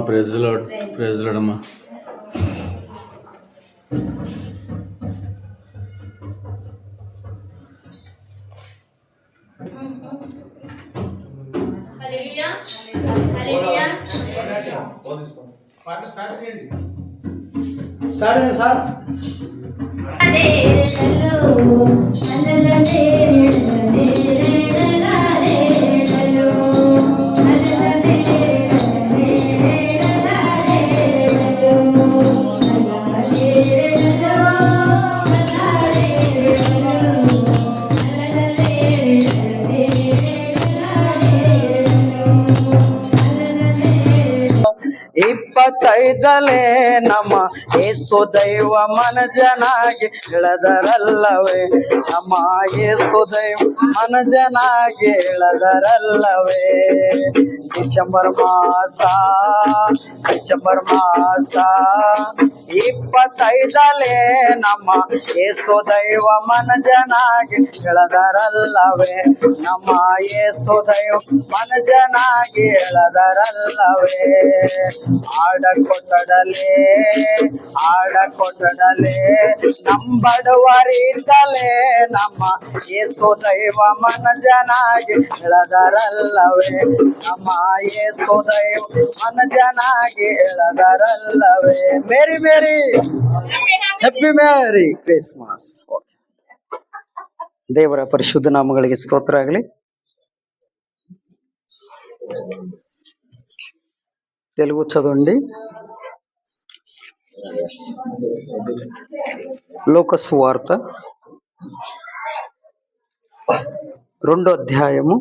Praise lord, praise Lord అమ్మా. Start చేయండి sir. ಇಪ್ಪತ್ತೈದಲೇ ನಮ್ಮ ಏಸು ದೈವ ಮನ ಜನಾಗಿ ಇಳದರಲ್ಲವೇ, ನಮ್ಮ ಏಸು ದೈವ ಮನ ಜನಾಗಿ ಇಳದರಲ್ಲವೇ. ಡಿಸೆಂಬರ್ ಮಾಸ 25ಲೇ ನಮ್ಮ ಏಸು ದೈವ ಮನ ಜನಾಗಿ ಇಳದರಲ್ಲವೇ, ನಮ್ಮ ಏಸು ದೈವ ಮನ ಜನಾಗಿ ಇಳದರಲ್ಲವೇ. ಆಡ ಕೊಟ್ಟಡಲೇ ನಂಬಡುವರಿದ್ದಲೇ ನಮ್ಮ ಏಸು ದೈವ ಮನ ಜನಾಗಿ ಇಳದರಲ್ಲವೇ, ನಮ್ಮ ಏಸು ದೈವ ಮನ ಜನಾಗಿ ಇಳದರಲ್ಲವೇ. ಮೇರಿ ಮೇರಿ ಹ್ಯಾಪಿ ಮೇರಿ ಕ್ರಿಸ್ಮಸ್. ದೇವರ ಪರಿಶುದ್ಧ ನಾಮಗಳಿಗೆ ಸ್ತೋತ್ರ ಆಗಲಿ. తెలుగు చదవండి. లోకసు వార్త 2వ అధ్యాయము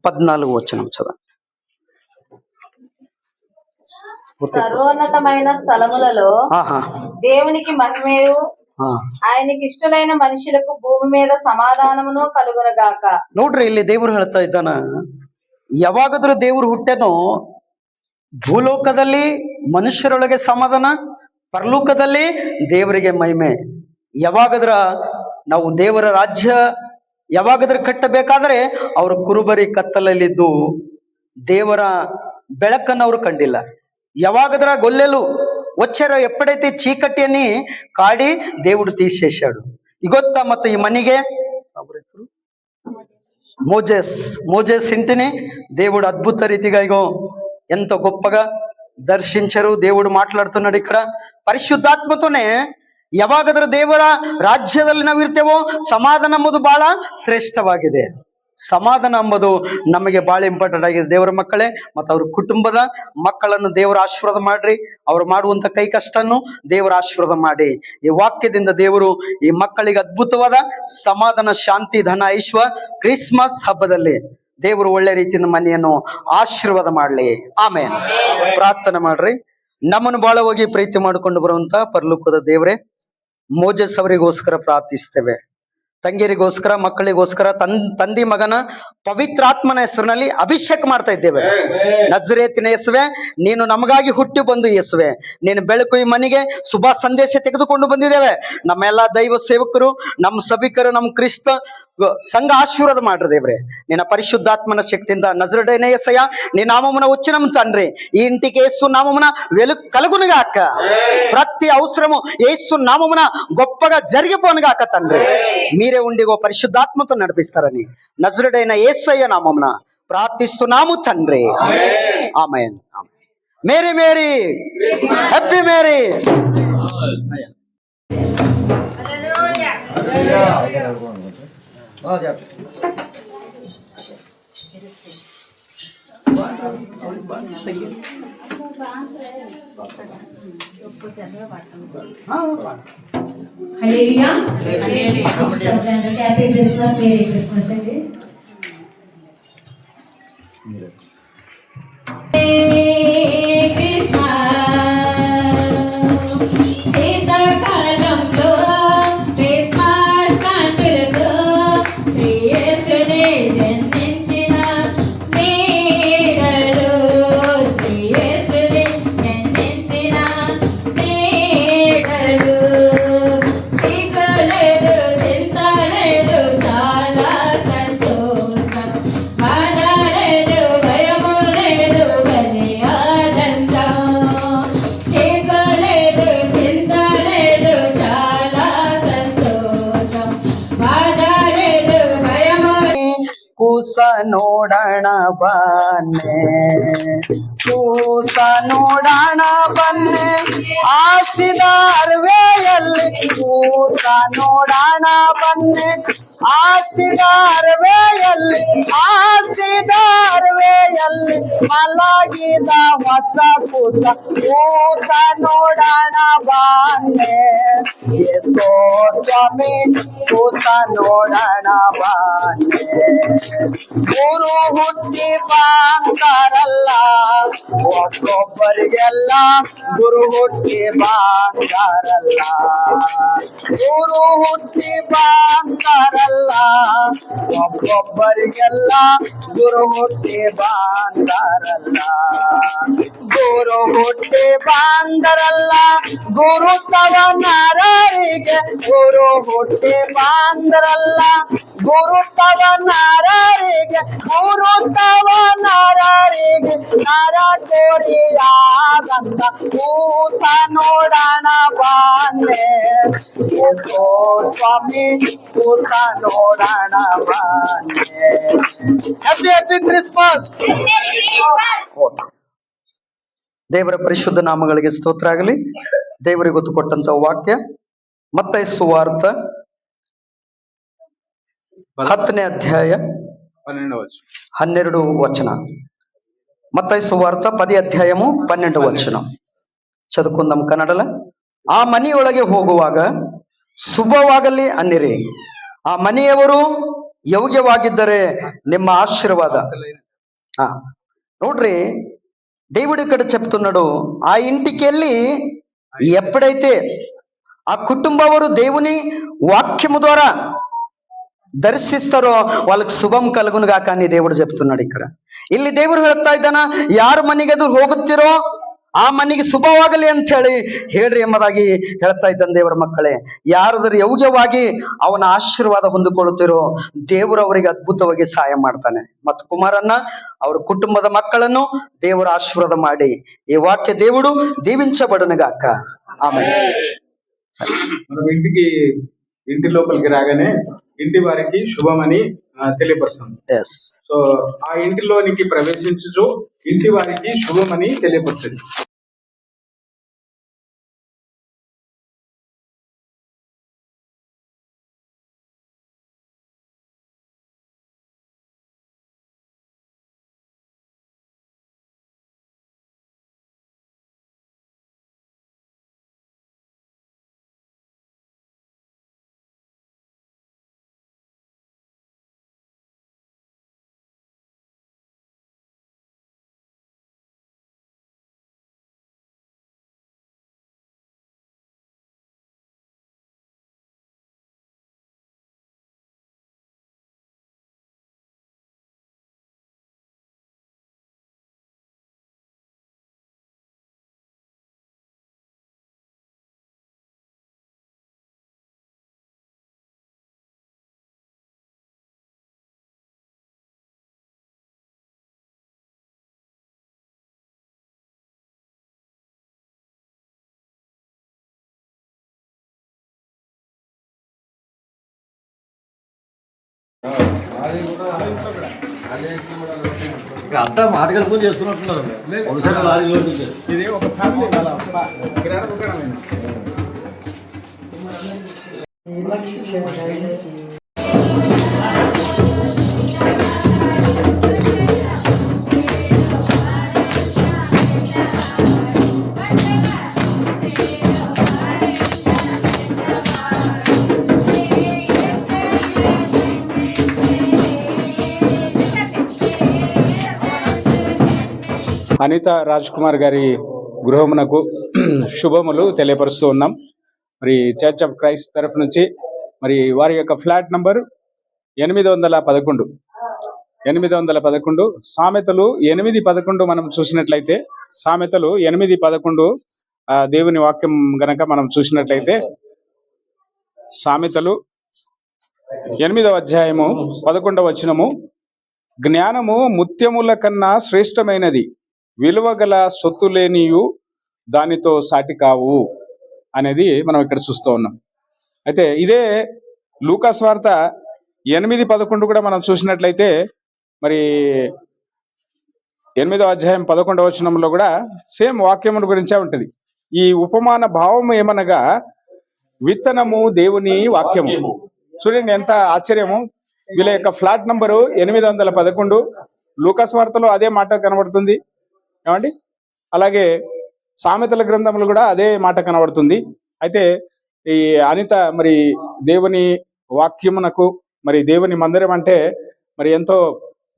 14వ వచనం చదవండి. సర్వోన్నతమైన స్థలములలో దేవునికి మహిమయు ఆయనకి ఇష్టలైన మనుషులకు భూమి మీద సమాధానమును కలుగునగాక. ನೋಡ್ರಿ, ಇಲ್ಲಿ ದೇವರು ಹೇಳ್ತಾ ಇದ್ದಾನ, ಯಾವಾಗಾದ್ರೂ ದೇವರು ಹುಟ್ಟೆನೋ ಭೂಲೋಕದಲ್ಲಿ ಮನುಷ್ಯರೊಳಗೆ ಸಮಾಧಾನ, ಪರಲೋಕದಲ್ಲಿ ದೇವರಿಗೆ ಮಹಿಮೆ. ಯಾವಾಗಾದ್ರ ನಾವು ದೇವರ ರಾಜ್ಯ ಯಾವಾಗಾದ್ರೂ ಕಟ್ಟಬೇಕಾದ್ರೆ ಅವರು ಕುರುಬರಿ ಕತ್ತಲಲ್ಲಿದ್ದು ದೇವರ ಬೆಳಕನ್ನು ಅವರು ಕಂಡಿಲ್ಲ. ಯಾವಾಗದ್ರ గొల్లెలు వచ్చారో ఎప్పుడైతే చీకటిని కాడి దేవుడు తీసేశాడు. ఇగొత్తా మొత్తం ఈ మనిగే మోజెస్ ఇంటిని దేవుడు అద్భుత రీతిగా ఇగో ఎంతో గొప్పగా దర్శించరు. దేవుడు ಮಾತನಾಡುತ್ತಿದ್ದಾడు ఇక్కడ ಪರಿಶುದ್ಧಾತ್ಮತೋನೆ. ಯಾವಾಗಾದ್ರೂ ದೇವರ ರಾಜ್ಯದಲ್ಲಿ ನಾವಿರ್ತೇವೋ ಸಮಾಧಾನ ಎಂಬುದು ಬಹಳ ಶ್ರೇಷ್ಠವಾಗಿದೆ. ಸಮಾಧಾನ ಎಂಬುದು ನಮಗೆ ಬಹಳ ಇಂಪಾರ್ಟೆಂಟ್ ಆಗಿದೆ. ದೇವರ ಮಕ್ಕಳೇ, ಮತ್ತು ಅವ್ರ ಕುಟುಂಬದ ಮಕ್ಕಳನ್ನು ದೇವರ ಆಶೀರ್ವಾದ ಮಾಡ್ರಿ. ಅವ್ರು ಮಾಡುವಂತ ಕೈ ಕಷ್ಟನ್ನು ದೇವರ ಆಶೀರ್ವಾದ ಮಾಡಿ. ಈ ವಾಕ್ಯದಿಂದ ದೇವರು ಈ ಮಕ್ಕಳಿಗೆ ಅದ್ಭುತವಾದ ಸಮಾಧಾನ, ಶಾಂತಿ, ಧನ, ಐಶ್ವರ್ಯ ಕ್ರಿಸ್ಮಸ್ ಹಬ್ಬದಲ್ಲಿ ದೇವರು ಒಳ್ಳೆ ರೀತಿಯಿಂದ ಮನೆಯನ್ನು ಆಶೀರ್ವಾದ ಮಾಡ್ಲಿ. ಆಮೇಲೆ ಪ್ರಾರ್ಥನೆ ಮಾಡ್ರಿ. ನಮ್ಮನ್ನು ಬಹಳ ಹೋಗಿ ಪ್ರೀತಿ ಮಾಡಿಕೊಂಡು ಬರುವಂತ ಪರಲೋಕದ ದೇವರೇ, ಮೋಜೆಸ್ ಅವರಿಗೋಸ್ಕರ ಪ್ರಾರ್ಥಿಸ್ತೇವೆ. ತಂಗಿಯರಿಗೋಸ್ಕರ, ಮಕ್ಕಳಿಗೋಸ್ಕರ, ತಂದಿ ಮಗನ ಪವಿತ್ರಾತ್ಮನ ಹೆಸರಿನಲ್ಲಿ ಅಭಿಷೇಕ ಮಾಡ್ತಾ ಇದ್ದೇವೆ. ನಜರೇತಿನ ಯೇಸುವೆ, ನೀನು ನಮಗಾಗಿ ಹುಟ್ಟಿ ಬಂದು ಯೇಸುವೆ, ನೀನು ಬೆಳಕು ಈ ಮನೆಗೆ ಶುಭ ಸಂದೇಶ ತೆಗೆದುಕೊಂಡು ಬಂದಿದ್ದೇವೆ. ನಮ್ಮೆಲ್ಲ ದೈವ ಸೇವಕರು, ನಮ್ಮ ಸಭಿಕರು, ನಮ್ಮ ಕ್ರಿಸ್ತ ಸಂಘ ಆಶೀರ್ವಾದ ಮಾಡ್ರಿ ದೇವ್ರೆ. నిన్న పరిశుద్ధాత్మన శక్తింద నజరుడైన యేసయ్య నీ నామమున వచ్చినం తండ్రి. ఈ ఇంటికి యేసు నామమున వెలుగు కలుగునుగాక. ప్రతి అవసరము యేసు నామమున గొప్పగా జరిగిపోనుగాక తండ్రి. మీరే ఉండి గో పరిశుద్ధాత్మతో నడిపిస్తారని నజరుడైన యేసయ్య నామమున ప్రార్థిస్తున్నాము తండ్రి. ఆమేన్. Merry merry happy merry. హల్లెలూయా. హ్యాపీ క్రిస్మస్, మేరీ క్రిస్మస్ అండి. శీతాకాలంలో క్రిస్మస్ కాంతులతో శ్రీయేసునే జన్మించిన నీడలో, శ్రీయేసునే జన్మించిన నీడలో చీకలేదు, చింత లేదు, చాలా సంతోషం. ನೋಡೋಣ ಬನ್ನೆ, ಕೂಸ ನೋಡೋಣ ಬನ್ನೆ, ಆಸಿದ ಅರವೆಯಲ್ಲಿ ಕೂಸ ನೋಡೋಣ ಬನ್ನೆ, ಆಸಿದ ಅರವೆಯಲ್ಲಿ, ಆಸಿದ ಅರವೆಯಲ್ಲಿ ಮಲಗಿದ ಹೊಸ ಕೂಸ ಕೂಸ ನೋಡೋಣ ಬನ್ನೆ, ಯೇಸು ಸ್ವಾಮಿ ಕೂಸ ನೋಡೋಣ ಬನ್ನೆ. ಗುರು ಹುಟ್ಟಿ ಬಾಂತಾರಲ್ಲ ಒಬ್ಬೊಬ್ಬರಿಗೆಲ್ಲ, ಗುರು ಹುಟ್ಟಿ ಬಾಂತಾರಲ್ಲ, ಗುರು ಹುಟ್ಟಿ ಬಾಂತಾರಲ್ಲ ಒಬ್ಬೊಬ್ಬರಿಗೆಲ್ಲ, ಗುರು ಹುಟ್ಟಿ ಬಾಂತಾರಲ್ಲ, ಗುರು ಹುಟ್ಟಿ ಬಾಂದರಲ್ಲ ಗುರುತವನರಿಗೆ, ಗುರು ಹುಟ್ಟಿ ಬಾಂದರಲ್ಲ ಗುರುತವನರಿಗೆ, ಗುರುತವನರಿಗೆ ನರ ಕೋರಿಯಾದಂತ ಕೂಸ ನೋಡೋಣ ಬನ್ನೆ, ಯೇಸು ಸ್ವಾಮಿ ಕೂಸ ನೋಡೋಣ ಬನ್ನೆ. Happy happy Christmas. ದೇವರ ಪರಿಶುದ್ಧ ನಾಮಗಳಿಗೆ ಸ್ತೋತ್ರ ಆಗಲಿ. ದೇವರಿಗೆ ಗೊತ್ತು ಕೊಟ್ಟಂತ ವಾಕ್ಯ ಮತ್ತಾಯ ಸುವಾರ್ತ 10ನೇ ಅಧ್ಯಾಯ 12 వచన. మత్తయి సువార్త 10 అధ్యాయము 12 వచన చదువుకుందాం కన్నడల. ಆ ಮನೆಯೊಳಗೆ ಹೋಗುವಾಗ ಶುಭವಾಗಲಿ ಅನ್ನಿರಿ, ಆ ಮನೆಯವರು ಯೋಗ್ಯವಾಗಿದ್ದರೆ ನಿಮ್ಮ ఆశీర్వాద. ನೋಡ್ರಿ, దేవుడు ఇక్కడ చెప్తున్నాడు, ఆ ఇంటికి వెళ్ళి ఎప్పుడైతే ఆ కుటుంబవారు దేవుని వాక్యము ద్వారా ದರ್ಶಿಸ್ತಾರೋ వాళ్ళకి ಶುಭಂ ಕಲಗುನು ಗಾಕ అని దేవుడు చెప్తున్నాడు ఇక్కడ. ಇಲ್ಲಿ ದೇವರು ಹೇಳ್ತಾ ಇದ್ದಾನ, ಯಾರ ಮನೆಗೆ ಅದು ಹೋಗುತ್ತೀರೋ ಆ ಮನೆಗೆ ಶುಭವಾಗಲಿ ಅಂತ ಹೇಳ್ರಿ ಎಂಬುದಾಗಿ ಹೇಳ್ತಾ ಇದ್ದಾನೆ. ದೇವರ ಮಕ್ಕಳೇ, ಯಾರಾದರೂ ಯೋಗ್ಯವಾಗಿ ಅವನ ಆಶೀರ್ವಾದ ಹೊಂದಿಕೊಳ್ಳುತ್ತೀರೋ ದೇವರು ಅವರಿಗೆ ಅದ್ಭುತವಾಗಿ ಸಹಾಯ ಮಾಡ್ತಾನೆ. ಮತ್ತು ಕುಮಾರನ್ನ ಅವರ కుటుంబದ మక్కలను దేవుడు ఆశీర్వాద ಮಾಡಿ ఈ వాక్య దేవుడు దీవించబడును గాక. ఆమేన్. మనం ఇంటి లోపలికి రాగానే ఇంటి వారికి శుభమని తెలియపరుస్తుంది. సో ఆ ఇంటిలోనికి ప్రవేశించు ఇంటి వారికి శుభమని తెలియపరుస్తుంది. అంతా మాటలు పూజ చేస్తున్నట్టున్నారు. ఇది ఒక ఫ్యామిలీ అనిత రాజ్ కుమార్ గారి గృహమునకు శుభములు తెలియపరుస్తూ ఉన్నాం. మరి చర్చ్ ఆఫ్ క్రైస్ట్ తరఫు నుంచి మరి వారి యొక్క ఫ్లాట్ నంబర్ 811 సామెతలు 8:11 మనం చూసినట్లయితే, సామెతలు 8:11 దేవుని వాక్యం గనక మనం చూసినట్లయితే, సామెతలు 8వ అధ్యాయము 11వ వచనము, జ్ఞానము ముత్యముల కన్నా శ్రేష్టమైనది, విలువగల సొత్తు లేనియు దానితో సాటి కావు అనేది మనం ఇక్కడ చూస్తూ ఉన్నాం. అయితే ఇదే లూకా సువార్త 8:11 కూడా మనం చూసినట్లయితే, మరి 8వ అధ్యాయం 11వ వచనంలో కూడా సేమ్ వాక్యముల గురించే ఉంటుంది. ఈ ఉపమాన భావం ఏమనగా విత్తనము దేవుని వాక్యము. చూడండి ఎంత ఆశ్చర్యము. వీళ్ళ యొక్క ఫ్లాట్ నంబరు 811. లూకాసు వార్తలో అదే మాట కనబడుతుంది ఏమండి. అలాగే సామెతల గ్రంథములు కూడా అదే మాట కనబడుతుంది. అయితే ఈ అనిత మరి దేవుని వాక్యమునకు మరి దేవుని మందిరం అంటే మరి ఎంతో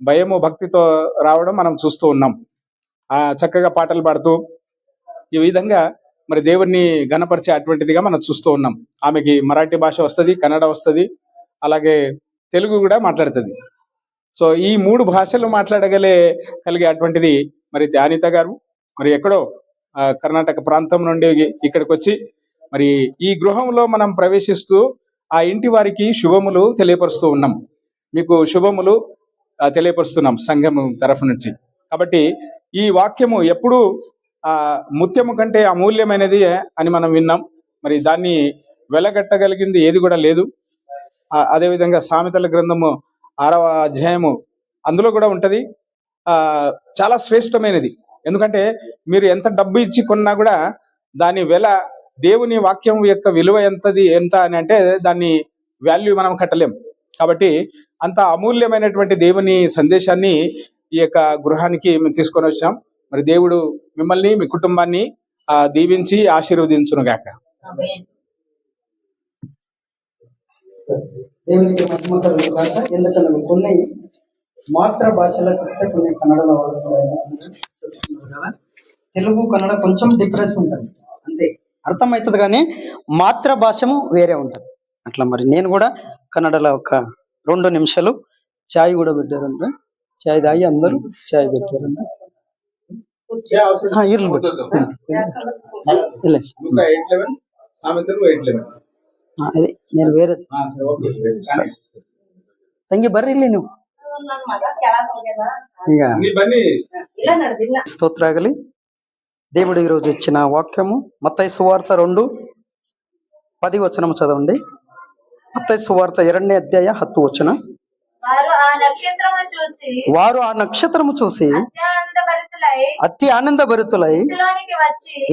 భయము భక్తితో రావడం మనం చూస్తూ ఉన్నాం. చక్కగా పాటలు పాడుతూ ఈ విధంగా మరి దేవుణ్ణి గణపరిచే అటువంటిదిగా మనం చూస్తూ ఉన్నాం. ఆమెకి మరాఠీ భాష వస్తుంది, కన్నడ వస్తుంది, అలాగే తెలుగు కూడా మాట్లాడుతుంది. సో ఈ 3 భాషలు కలిగే అటువంటిది మరి అనిత గారు మరి ఎక్కడో కర్ణాటక ప్రాంతం నుండి ఇక్కడికి వచ్చి మరి ఈ గృహంలో మనం ప్రవేశిస్తూ ఆ ఇంటి వారికి శుభములు తెలియపరుస్తూ ఉన్నాం. మీకు శుభములు తెలియపరుస్తున్నాం సంఘం తరఫు నుంచి. కాబట్టి ఈ వాక్యము ఎప్పుడు ముత్యము కంటే అమూల్యమైనది అని మనం విన్నాం. మరి దాన్ని వెలగట్టగలిగింది ఏది కూడా లేదు. అదేవిధంగా సామెతల గ్రంథము 6వ అధ్యాయము అందులో కూడా ఉంటది. చాలా శ్రేష్టమైనది. ఎందుకంటే మీరు ఎంత డబ్బు ఇచ్చి కొన్నా కూడా దాని వెల, దేవుని వాక్యం యొక్క విలువ ఎంత అని అంటే దాన్ని వాల్యూ మనం కట్టలేం. కాబట్టి అంత అమూల్యమైనటువంటి దేవుని సందేశాన్ని ఈ యొక్క గృహానికి మేము తీసుకొని వచ్చాం. మరి దేవుడు మిమ్మల్ని మీ కుటుంబాన్ని దీవించి ఆశీర్వదించును గాక. దేవునికి మహిమ కలుగును గాక. ఎందుకన్నా కొన్ని మాతృభాషలో చెప్తే కొన్ని కన్నడలో తెలుగు కన్నడ కొంచెం డిఫరెన్స్ ఉంటుంది అంతే, అర్థమవుతుంది. కానీ మాతృభాషము వేరే ఉంటుంది. అట్లా మరి నేను కూడా కన్నడలో ఒక 2 నిమిషాలు చాయ్ కూడా పెట్టారంట. చాయ్ తాగి అందరూ చాయ్ పెట్టారంట. అదే నేను వేరే ತಂಗಿ ಬರ್ರಿ ಇಲ್ಲಿ ನೀವು. స్తోత్ర ಆಗಲಿ. దేవుడు ఈరోజు ఇచ్చిన వాక్యము మత్తయి సువార్త 2:10 వచనం చదవండి. మత్తయి సువార్త 2వ అధ్యాయం 10వ వచనం. వారు ఆ నక్షత్రము చూసి అతి ఆనందభరితులై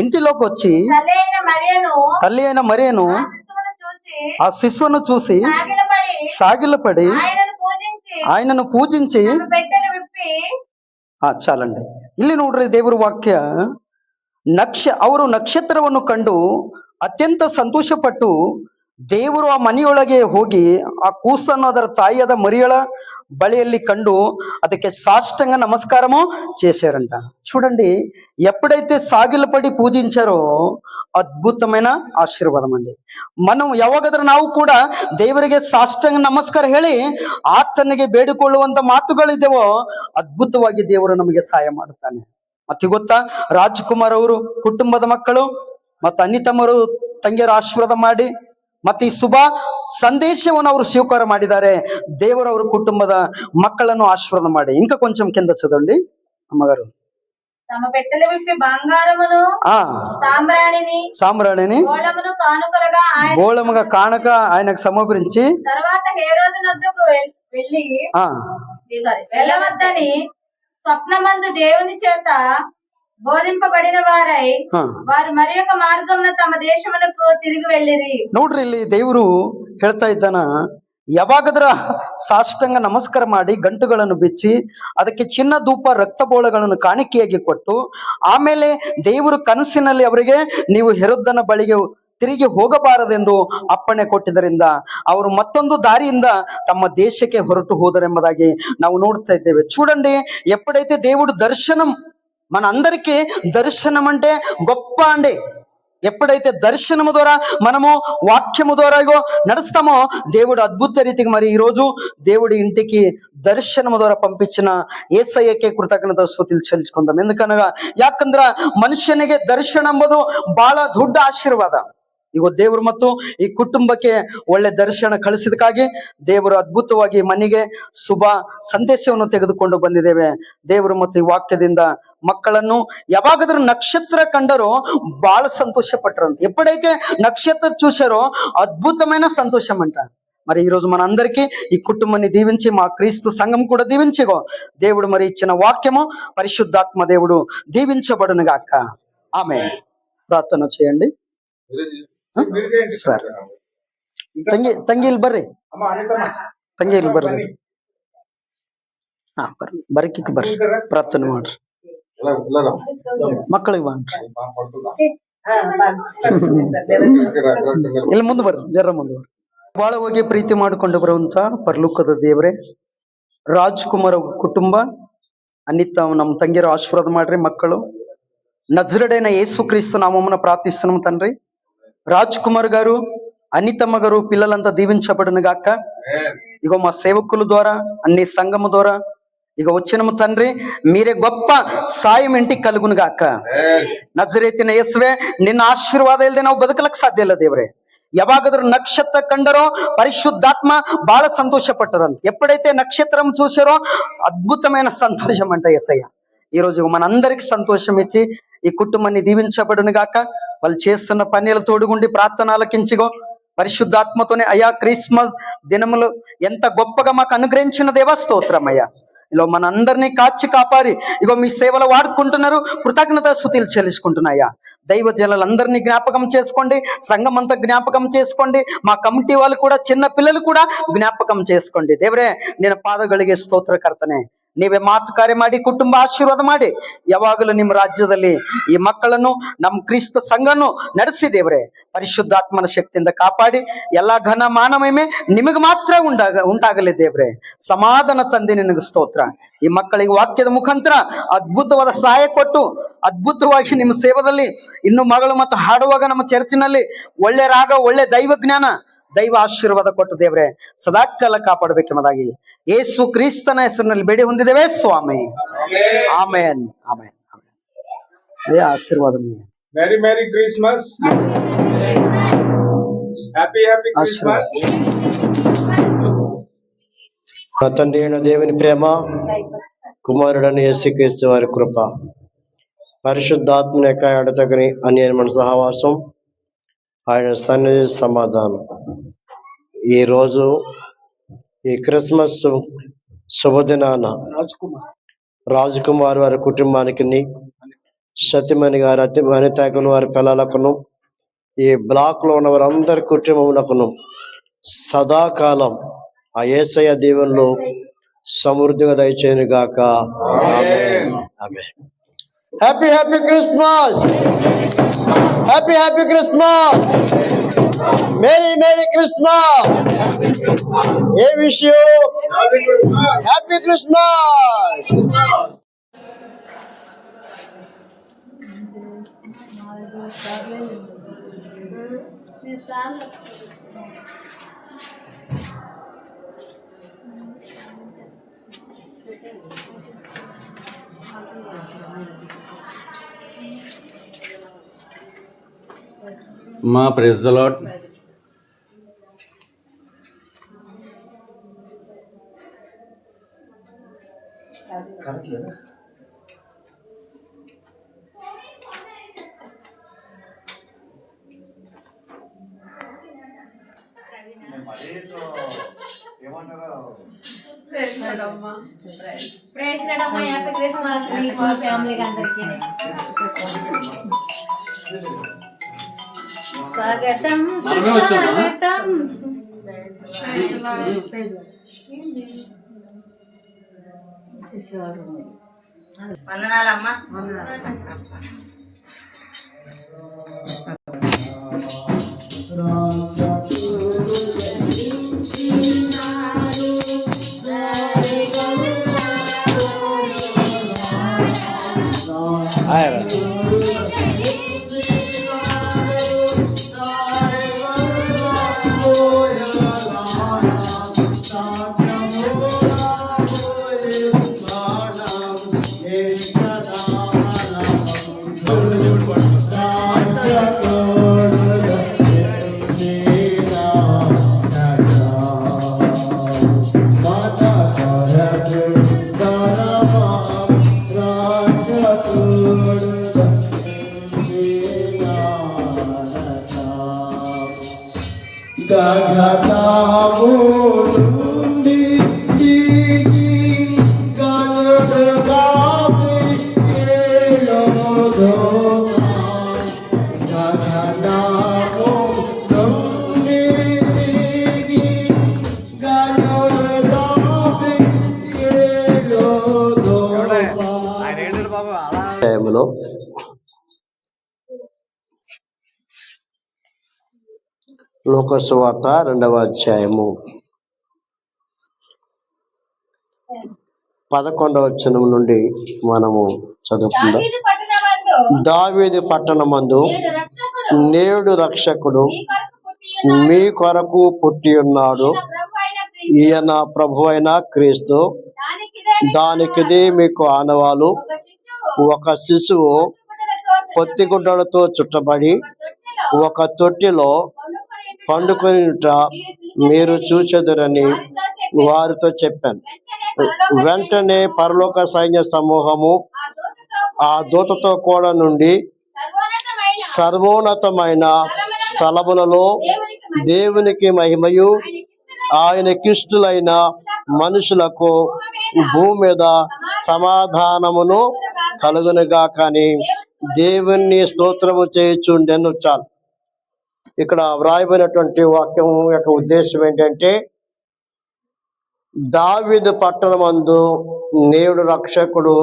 ఇంటిలోకి వచ్చి తల్లి అయిన మరియను ఆ శిశువును చూసి సాగిలపడి ఆయనను పూజించి చాలండి. ಇಲ್ಲಿ ನೋಡ್ರಿ ದೇವರ ವಾಕ್ಯ. ಅವರು ನಕ್ಷತ್ರವನ್ನು ಕಂಡು ಅತ್ಯಂತ ಸಂತೋಷಪಟ್ಟು ದೇವರು ಆ ಮನೆಯೊಳಗೆ ಹೋಗಿ ಆ ಕೂಸನ್ನು ಅದರ ತಾಯಿಯಾದ మరియಳ బలిಯಲ್ಲಿ కండు ಅದಕ್ಕೆ సాష్టాంగ నమస్కారము చేశారంట. చూడండి, ఎప్పుడైతే సాగిలపడి పూజించారో ಅದ್ಭುತమైన ಆಶೀರ್ವಾದಂ ಅಂడి. మనం ಯಾವಾಗಾದ್ರೂ ನಾವು ಕೂಡ ದೇವರಿಗೆ ಸಾಷ್ಟಾಂಗ ನಮಸ್ಕಾರ ಹೇಳಿ ಆತನಿಗೆ ಬೇಡಿಕೊಳ್ಳುವಂತ ಮಾತುಗಳಿದೆವೋ ಅದ್ಭುತವಾಗಿ ದೇವರು ನಮಗೆ ಸಹಾಯ ಮಾಡುತ್ತಾನೆ. ಮತ್ತೆ ಗೊತ್ತಾ, ರಾಜ್ಕುಮಾರ್ ಅವರು ಕುಟುಂಬದ ಮಕ್ಕಳು ಮತ್ತು ಅನಿತಮ್ಮರು ತಂಗಿಯರು ಆಶೀರ್ವಾದ ಮಾಡಿ ಮತ್ತೆ ಈ ಶುಭ ಸಂದೇಶವನ್ನು ಅವರು ಸ್ವೀಕಾರ ಮಾಡಿದ್ದಾರೆ. ದೇವರು ಅವರ కుటుంబದ మక్కలను ఆశీర్వాద ಮಾಡಿ. ఇంకా కొంచెం కింద చదవండి అమ్మగారు. తమ పెట్టెలు విప్పి బంగారమును సాంబ్రాణిని గోళముగా కానుక ఆయనకు సమర్పించి తర్వాత హేరోదు నొద్దకు వెళ్ళవద్దని స్వప్నమందు దేవుని చేత ಬೋಧಿಂಪಬಡಿನ ವಾರೈ ವಾರು మరి ఒక మార్గమున తమ దేశమునకు తిరిగి వెళ్ళిరి. ನೋಡ್ರಿ, ಇಲ್ಲಿ ದೇವರು ಹೇಳ್ತಾ ಇದ್ದಾನ, ಯಾವಾಗದ್ರ ಸಾಷ್ಟಾಂಗ ನಮಸ್ಕಾರ ಮಾಡಿ ಗಂಟುಗಳನ್ನು ಬಿಚ್ಚಿ ಅದಕ್ಕೆ ಚಿನ್ನ ಧೂಪ ರಕ್ತ ಬೋಳಗಳನ್ನು ಕಾಣಿಕೆಯಾಗಿ ಕೊಟ್ಟು ಆಮೇಲೆ ದೇವರು ಕನಸಿನಲ್ಲಿ ಅವರಿಗೆ ನೀವು ಹೆರೋದನ ಬಳಿಗೆ ತಿರುಗಿ ಹೋಗಬಾರದೆಂದು ಅಪ್ಪಣೆ ಕೊಟ್ಟಿದ್ದರಿಂದ ಅವರು ಮತ್ತೊಂದು ದಾರಿಯಿಂದ ತಮ್ಮ ದೇಶಕ್ಕೆ ಹೊರಟು ಹೋದರೆಂಬುದಾಗಿ ನಾವು ನೋಡ್ತಾ ఇದ್ದೇವೆ. చూడండి, ఎప్పుడైతే దేవుడు దర్శనం మన అందరికీ దర్శనం అంటే గొప్ప అండి. ఎప్పుడైతే దర్శనము ద్వారా మనము వాక్యము ద్వారా నడుస్తామో దేవుడు అద్భుత రీతికి మరి ఈరోజు దేవుడి ఇంటికి దర్శనము ద్వారా పంపించిన యేసయ్యకే కృతజ్ఞత స్తుతులు చెల్లించుకుందాం. ఎందుకనగా ಯಾಕಂದ್ರ ಮನುಷ್ಯನಿಗೆ ದರ್ಶನ ಎಂಬುದು ಬಹಳ ದೊಡ್ಡ ಆಶೀರ್ವಾದ. ಈಗ ದೇವರು ಮತ್ತು ಈ ಕುಟುಂಬಕ್ಕೆ ಒಳ್ಳೆ ದರ್ಶನ ಕಳಿಸಿದಕ್ಕಾಗಿ ದೇವರು ಅದ್ಭುತವಾಗಿ ಮನೆಗೆ ಶುಭ ಸಂದೇಶವನ್ನು ತೆಗೆದುಕೊಂಡು ಬಂದಿದ್ದೇವೆ. ದೇವರು ಮತ್ತು ಈ ವಾಕ್ಯದಿಂದ ಮಕ್ಕಳನ್ನು ಯಾವಾಗಾದ್ರೂ నక్షత్ర కండరో బహಳ సంతోషపట్టరంట. ఎప్పుడైతే నక్షత్ర చూశారో అద్భుతమైన సంతోషం అంట. మరి ఈరోజు మనందరికీ ఈ కుటుంబాన్ని దీవించి మా క్రీస్తు సంఘం కూడా దీవించిగో దేవుడు మరి ఇచ్చిన వాక్యము పరిశుద్ధాత్మ దేవుడు దీవించబడును గాక. ఆమె ప్రార్థన చేయండి సార్. ತಂಗಿಲ್ ಬರ್ರಿ, ತಂಗಿಲ್ ಬರ್ರಿ, ಬರಕಿಕ್ ಬರ್ರಿ, ಪ್ರಾರ್ಥನೆ ಮಾಡ್ರಿ, ಮಕ್ಕಳಿಗೆ ಬಾನ್ರಿ, ಇಲ್ಲಿ ಮುಂದೆ ಬರ್ರಿ, ಜರ ಮುಂದೆ ಬರ್ರಿ. ಬಹಳ ಹೋಗಿ ಪ್ರೀತಿ ಮಾಡಿಕೊಂಡು ಬರುವಂತ ಪರಲೋಕದ ದೇವರೇ, ರಾಜ್ ಕುಮಾರ್ ಕುಟುಂಬ ಅನಿತಾ ನಮ್ಮ ತಂಗಿಯರು ಆಶೀರ್ವಾದ ಮಾಡ್ರಿ. ಮಕ್ಕಳು నజరుడైన యేసుక్రీస్తు నామమున ప్రార్థిస్తున్నాము తండ్రి. రాజ్ కుమార్ గారు, అనితమ్మ గారు పిల్లలంతా దీవించబడును గాక. ఇగో మా సేవకుల ద్వారా, అన్ని సంఘము ద్వారా ఇక వచ్చినము తండ్రి, మీరే గొప్ప సాయం ఇంటికి కలుగును గాక. ನಜರೇತಿನ ಯೇಸುವೆ, ನಿನ್ನ ಆಶೀರ್ವಾದ ಇಲ್ಲದೆ ನಾವು ಬದುಕಲಕ್ಕೆ ಸಾಧ್ಯ ಇಲ್ಲ ದೇವ್ರೆ. ಯಾವಾಗಾದ್ರೂ ನಕ್ಷತ್ರ ಕಂಡರೋ పరిశుద్ధాత్మ బాగా సంతోషపడ్డారంట. ఎప్పుడైతే నక్షత్రం చూసారో అద్భుతమైన సంతోషం అంట యేసయ్య. ఈ రోజు మనందరికి సంతోషం ఇచ్చి ఈ కుటుంబాన్ని దీవించబడును గాక. వాళ్ళు చేస్తున్న పనులు తోడుగుండి ప్రార్థన ఆలకించిగో పరిశుద్ధాత్మతోనే అయ్యా క్రిస్మస్ దినములు ఎంత గొప్పగా మాకు అనుగ్రహించిన దేవా స్తోత్రం అయ్యా. ఇలా మన అందరినీ కాచి కాపారి ఇగో మీ సేవలు వాడుకుంటున్నారు, కృతజ్ఞత స్తుతులు చెల్లించుకుంటున్నాయా. దైవ జనులందరినీ జ్ఞాపకం చేసుకోండి, సంఘం అంతా జ్ఞాపకం చేసుకోండి, మా కమిటీ వాళ్ళు కూడా, చిన్న పిల్లలు కూడా జ్ఞాపకం చేసుకోండి ದೇವರೇ. ನಿನ್ನ ಪಾದಗಳಿಗೆ ಸ್ತೋತ್ರಕರ್ತನೆ, ನೀವೇ ಮಾತು ಕಾರ್ಯ ಮಾಡಿ ಕುಟುಂಬ ಆಶೀರ್ವಾದ ಮಾಡಿ ಯಾವಾಗಲೂ ನಿಮ್ಮ ರಾಜ್ಯದಲ್ಲಿ ಈ ಮಕ್ಕಳನ್ನು ನಮ್ಮ ಕ್ರಿಸ್ತ ಸಂಘನು ನಡೆಸಿ ದೇವರೇ. ಪರಿಶುದ್ಧಾತ್ಮನ ಶಕ್ತಿಯಿಂದ ಕಾಪಾಡಿ ಎಲ್ಲಾ ಘನ ಮಾನ ಮಹಿಮೆ ನಿಮಗೆ ಮಾತ್ರ ಉಂಟಾಗಲಿ ದೇವರೇ. ಸಮಾಧಾನ ತಂದೆ ನಿನಗೆ ಸ್ತೋತ್ರ. ಈ ಮಕ್ಕಳಿಗೆ ವಾಕ್ಯದ ಮುಖಾಂತರ ಅದ್ಭುತವಾದ ಸಹಾಯ ಕೊಟ್ಟು ಅದ್ಭುತವಾಗಿ ನಿಮ್ಮ ಸೇವದಲ್ಲಿ ಇನ್ನು ಮಗಳು ಮತ್ತು ಹಾಡುವಾಗ ನಮ್ಮ ಚರ್ಚಿನಲ್ಲಿ ಒಳ್ಳೆ ರಾಗ, ಒಳ್ಳೆ ದೈವ ಜ್ಞಾನ, ದೈವ ಆಶೀರ್ವಾದ ಕೊಟ್ಟು ದೇವರೇ ಸದಾಕಾಲ ಕಾಪಾಡಬೇಕೆಂಬುದಾಗಿ ಯೇಸು ಕ್ರಿಸ್ತನ ಹೆಸರಿನಲ್ಲಿ ಬೇಡಿ ಹೊಂದಿದ್ದೇವೆ ಸ್ವಾಮಿ. ಆಮೇನ್, ಆಮೇನ್, ಆಮೇನ್. ಅದೇ ಆಶೀರ್ವಾದ. Very ಮೆರಿ Christmas, happy happy Christmas. తండ్రి అయిన దేవుని ప్రేమ, కుమారుడని యేసుక్రీస్తు వారి కృప, పరిశుద్ధాత్మ యొక్క ఎడతగని అన్యమైన సహవాసం, ఆయన సన్నిధి సమాధానం ఈరోజు ఈ క్రిస్మస్ శుభదినాన రాజ్ కుమార్ వారి కుటుంబానికి, సత్యమణి గారి అనితాకులు వారి పిల్లలకును, ఈ బ్లాక్ లో ఉన్న వారందరి కుటుంబములకును సదాకాలం ఆ యేసయ్య దీవెనలు సమృద్ధిగా దయచేయను గాక. ఆమేన్, ఆమేన్. Happy happy Christmas, happy happy Christmas, merry merry Christmas. ఏ విషయం హ్యాపీ క్రిస్మస్. మా praise the Lord. Praise Lord అమ్మా. హ్యాపీ క్రిస్మస్ మీకు ఫ్యామిలీకి అందరికీ. స్వాగతం సుస్వాగతం. వందనాలమ్మా. గగనము నుండి దిగి గనుడుగా ఏలోదోనా. గగనము నుండి దిగి గనుడుగా ఏలోదోనా. లోకాసు వార్త 2వ అధ్యాయము 11వ వచనం నుండి మనము చదువుకుందాం. దావీదు పట్టణమందు దావీదు పట్టణమందు నేడు నేడు రక్షకుడు రక్షకుడు మీ కొరకు పుట్టి మీ కొరకు పుట్టి ఉన్నాడు. ఉన్నాడు. ఈయన ప్రభువైన ఈయన ప్రభు క్రీస్తు. అయిన క్రీస్తు. దానికిది మీకు ఆనవాలు. ఒక శిశువు పొత్తిగుడ్డలతో చుట్టబడి ఒక తొట్టిలో పండుకొనుట మీరు చూచెదరని వారితో చెప్పాను. వెంటనే పరలోక సైన్య సమూహము ఆ దూతతో కూడా నుండి సర్వోన్నతమైన స్థలములలో దేవునికి మహిమయు ఆయనకిష్టులైన మనుషులకు భూమి మీద సమాధానమును కలుగునుగా కానీ దేవుణ్ణి స్తోత్రము చేయుచుండెను. చాలు. ఇక్కడ వ్రాయబడినటువంటి వాక్యం యొక్క ఉద్దేశం ఏంటంటే, దావీదు పట్టణమందు నేడు రక్షకుడు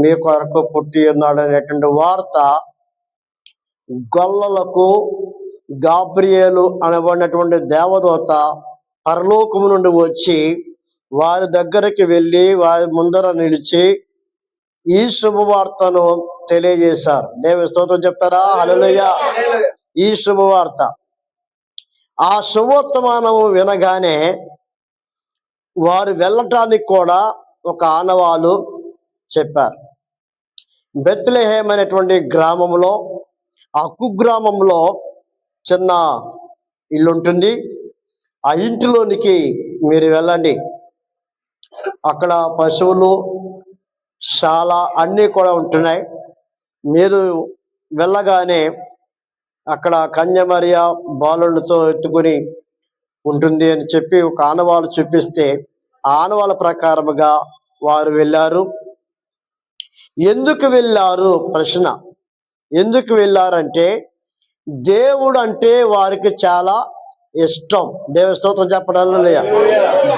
మీ కొరకు పుట్టి ఉన్నాడు అనేటువంటి వార్త గొల్లలకు గాబ్రియేలు అనబడినటువంటి దేవదూత పరలోకము నుండి వచ్చి వారి దగ్గరికి వెళ్ళి వారి ముందర నిలిచి ఈ శుభవార్తను తెలియజేశారు. దేవుని స్తోత్రం చెప్తారా? హల్లెలూయా. ఈ శుభవార్త, ఆ శుభవర్తమానము వినగానే వారు వెళ్ళటానికి కూడా ఒక ఆనవాలు చెప్పారు. బెత్లెహేమ్ అనేటువంటి గ్రామంలో, ఆ కుగ్రామంలో చిన్న ఇల్లు ఉంటుంది. ఆ ఇంటిలోనికి మీరు వెళ్ళండి. అక్కడ పశువులు, శాల అన్నీ కూడా ఉంటున్నాయి. మీరు వెళ్ళగానే అక్కడ కన్యమరియ బాలులతో ఎత్తుకుని ఉంటుంది అని చెప్పి ఒక ఆనవాలు చూపిస్తే, ఆ ఆనవాల ప్రకారముగా వారు వెళ్ళారు. ఎందుకు వెళ్ళారు? ప్రశ్న. ఎందుకు వెళ్ళారంటే, దేవుడు అంటే వారికి చాలా ఇష్టం. దేవుని స్తోత్రం చెప్పడం లేదు.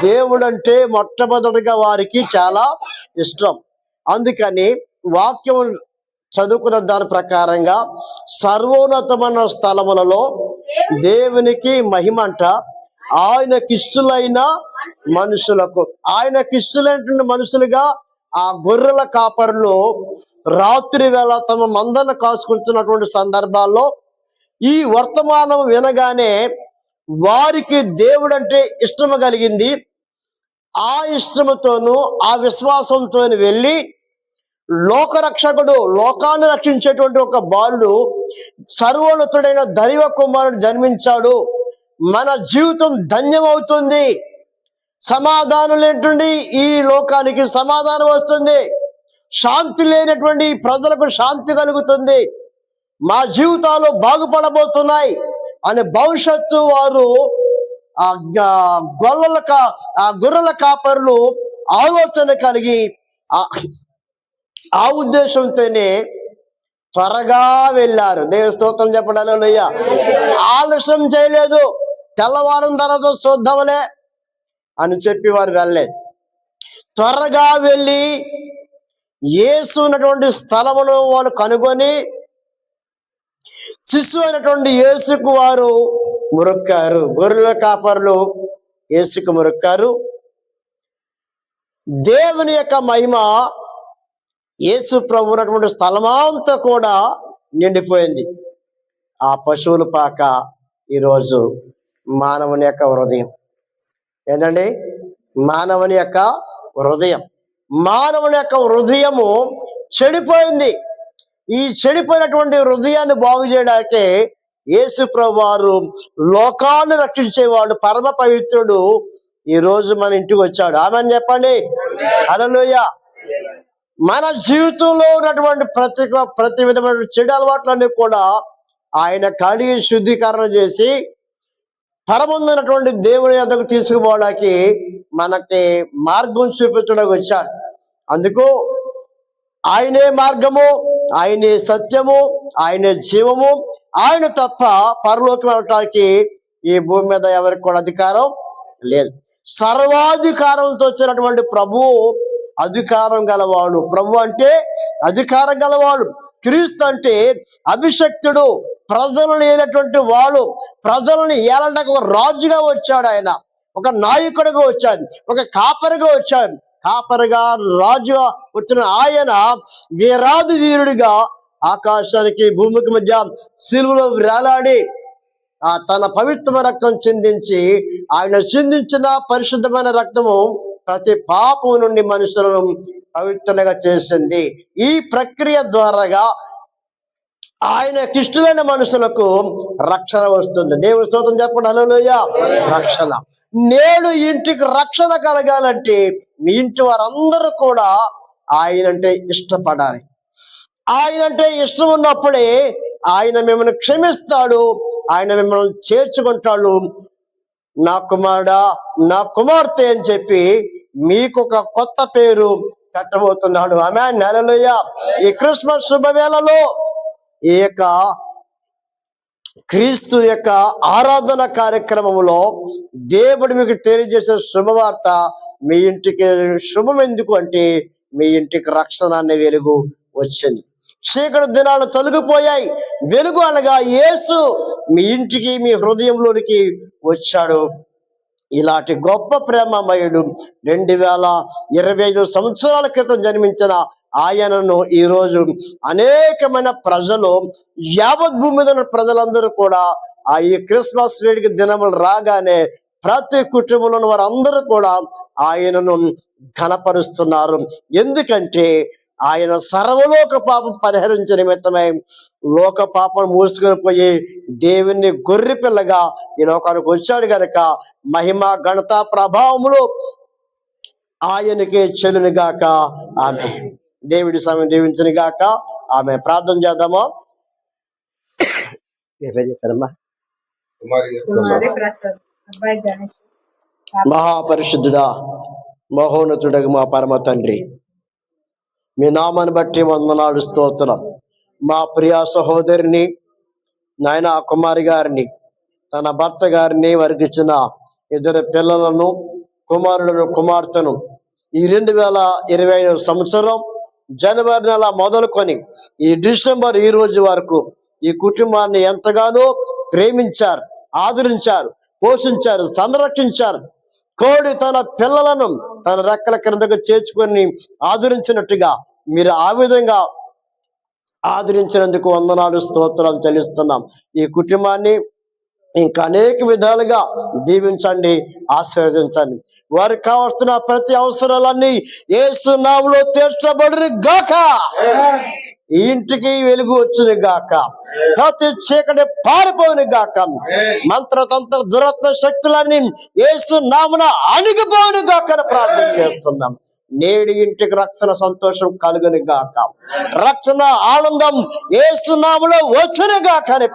దేవుడు అంటే మొట్టమొదటిగా వారికి చాలా ఇష్టం. అందుకని వాక్యం చదువుకున్న దాని ప్రకారంగా సర్వోన్నతమైన స్థలములలో దేవునికి మహిమంట ఆయనకిష్టులైన మనుషులకు. ఆయనకిష్టులైనటువంటి మనుషులుగా ఆ గొర్రెల కాపరులు రాత్రి వేళ తమ మందను కాసుకుంటున్నటువంటి సందర్భాల్లో ఈ వర్తమానం వినగానే వారికి దేవుడు అంటే ఇష్టము కలిగింది. ఆ ఇష్టముతోనూ ఆ విశ్వాసంతో వెళ్ళి లోకరక్షకుడు, లోకాన్ని రక్షించేటువంటి ఒక బాలుడు, సర్వోన్నతుడైన దైవ కుమారుడు జన్మించాడు, మన జీవితం ధన్యమవుతుంది, సమాధానం లేనటువంటి ఈ లోకానికి సమాధానం వస్తుంది, శాంతి లేనటువంటి ప్రజలకు శాంతి కలుగుతుంది, మా జీవితాలు బాగుపడబోతున్నాయి అనే భవిష్యత్తు వారు ఆ గొర్రెల కాపరులు ఆలోచన కలిగి ఆ ఉద్దేశంతోనే త్వరగా వెళ్ళారు. దేవుని స్తోత్రం చెప్పడాలు ఆలస్యం చేయలేదు. తెల్లవారం తర్వాత చూద్దామలే అని చెప్పి వారు వెళ్ళలేదు. త్వరగా వెళ్ళి యేసు ఉన్నటువంటి స్థలమును వాళ్ళు కనుగొని శిశువు అయినటువంటి యేసుకు వారు మొక్కారు. గొర్రెల కాపరులు యేసుకు మొక్కారు. దేవుని యొక్క మహిమ యేసు ప్రభు ఉన్నటువంటి స్థలమంతా కూడా నిండిపోయింది. ఆ పశువుల పాక ఈరోజు మానవుని యొక్క హృదయం. ఏంటండి? మానవుని యొక్క హృదయం. మానవుని యొక్క హృదయము చెడిపోయింది. ఈ చెడిపోయినటువంటి హృదయాన్ని బాగు చేయడానికే యేసు ప్రభు వారు లోకాన్ని రక్షించేవాడు, పరమ పవిత్రుడు ఈ రోజు మన ఇంటికి వచ్చాడు. ఆమేన్ చెప్పండి. హల్లెలూయా. మన జీవితంలో ఉన్నటువంటి ప్రతి విధమైన చెడు అలవాట్లన్నీ కూడా ఆయన కడిగి శుద్ధీకరణ చేసి పరమున్నటువంటి దేవుని యొద్దకు తీసుకుపోవడానికి మనకి మార్గం చూపించడానికి వచ్చాడు. అందుకు ఆయనే మార్గము, ఆయనే సత్యము, ఆయనే జీవము. ఆయన తప్ప పరలోకం వెళ్ళటానికి ఈ భూమి మీద ఎవరికి కూడా అధికారం లేదు. సర్వాధికారంతో వచ్చినటువంటి ప్రభువు అధికారం గలవాడు. ప్రభు అంటే అధికారం గలవాడు. క్రీస్తు అంటే అభిషక్తుడు, ప్రజలను ఏలినటువంటి వాడు. ప్రజలను ఏలడానికి ఒక రాజుగా వచ్చాడు. ఆయన ఒక నాయకుడిగా వచ్చాడు, ఒక కాపరిగా వచ్చాడు. కాపరిగా రాజుగా వచ్చిన ఆయన వీరాది వీరుడిగా ఆకాశానికి భూమికి మధ్య సిలువలో వేలాడి తన పవిత్రమైన రక్తం చిందించి, ఆయన చిందించిన పరిశుద్ధమైన రక్తము ప్రతి పాపం నుండి మనుషులను పవిత్రంగా చేసింది. ఈ ప్రక్రియ ద్వారాగా ఆయనకి ఇష్టమైన మనుషులకు రక్షణ వస్తుంది. దేవుని స్తోత్రం చెప్పండి. హల్లెలూయా. రక్షణ. నేడు ఇంటికి రక్షణ కలగాలంటే మీ ఇంటి వారందరూ కూడా ఆయనంటే ఇష్టపడాలి. ఆయనంటే ఇష్టం ఉన్నప్పుడే ఆయన మిమ్మల్ని క్షమిస్తాడు, ఆయన మిమ్మల్ని చేర్చుకుంటాడు. నా కుమారుడా, నా కుమార్తె అని చెప్పి మీకు ఒక కొత్త పేరు పెట్టబోతున్నాడు. ఆమేన్. హల్లెలూయా. ఈ క్రిస్మస్ శుభవేళలో ఈ యొక్క క్రీస్తు యొక్క ఆరాధన కార్యక్రమంలో దేవుడు మీకు తెలియజేసే శుభవార్త, మీ ఇంటికి శుభం. ఎందుకు అంటే మీ ఇంటికి రక్షణ అనే వెలుగు వచ్చింది. చీకటి దినాలు తొలగిపోయాయి. వెలుగు అనగా యేసు మీ ఇంటికి, మీ హృదయంలోనికి వచ్చాడు. ఇలాంటి గొప్ప ప్రేమమయుడు 2025 సంవత్సరాల క్రితం జన్మించిన ఆయనను ఈరోజు అనేకమైన ప్రజలు, యావత్ భూమి మీద ఉన్న ప్రజలందరూ కూడా ఈ క్రిస్మస్ వేడుక దినములు రాగానే ప్రతి కుటుంబంలో ఉన్న వారందరూ కూడా ఆయనను ఘనపరుస్తున్నారు. ఎందుకంటే ఆయన సర్వలోక పాపం పరిహరించే నిమిత్తమై లోక పాపం మూసుకొని పోయి దేవుని గొర్రె పిల్లగా ఈ లోకానికి వచ్చాడు గనక మహిమ, ఘనత, ప్రభావములు ఆయనకే చెల్లును గాక. ఆమె దేవుడి సమయం దీవించును గాక. ఆమె ప్రార్థన చేద్దామా? మహాపరిశుద్ధుడా, మహోన్నతుడగు మా పరమ తండ్రి, మీ నామాన్ని బట్టి వందనాలు, స్తోత్రం. మా ప్రియ సహోదరిని నాయన కుమారి గారిని, తన భర్త గారిని, వారికి ఇచ్చిన 2 పిల్లలను, కుమారులను, కుమార్తెను ఈ 2025 సంవత్సరం జనవరి నెల మొదలుకొని ఈ డిసెంబర్ ఈ రోజు వరకు ఈ కుటుంబాన్ని ఎంతగానో ప్రేమించారు, ఆదరించారు, పోషించారు, సంరక్షించారు. కోడి తన పిల్లలను తన రెక్కల క్రిందకు చేర్చుకొని ఆదరించినట్టుగా మీరు ఆ విధంగా ఆదరించినందుకు వందనాలు, స్తోత్రాలు చెల్లిస్తున్నాం. ఈ కుటుంబాన్ని ఇంకా అనేక విధాలుగా దీవించండి, ఆశీర్వదించండి. వారికి కావలసిన ప్రతి అవసరాలన్నీ యేసు నామములో తీర్చబడును గాక. ఈ ఇంటికి వెలుగు వచ్చును గాక. ప్రతి చీకటి పారిపోవును గాక. మంత్రతంత్ర దురత్న శక్తులన్నీ యేసు నామమున అణిగిపోవును గాక అని ప్రార్థన చేస్తున్నాం. నేడు ఇంటికి రక్షణ, సంతోషం కలుగును గాక. రక్షణ, ఆనందం యేసు నామములో వచ్చును గాక అని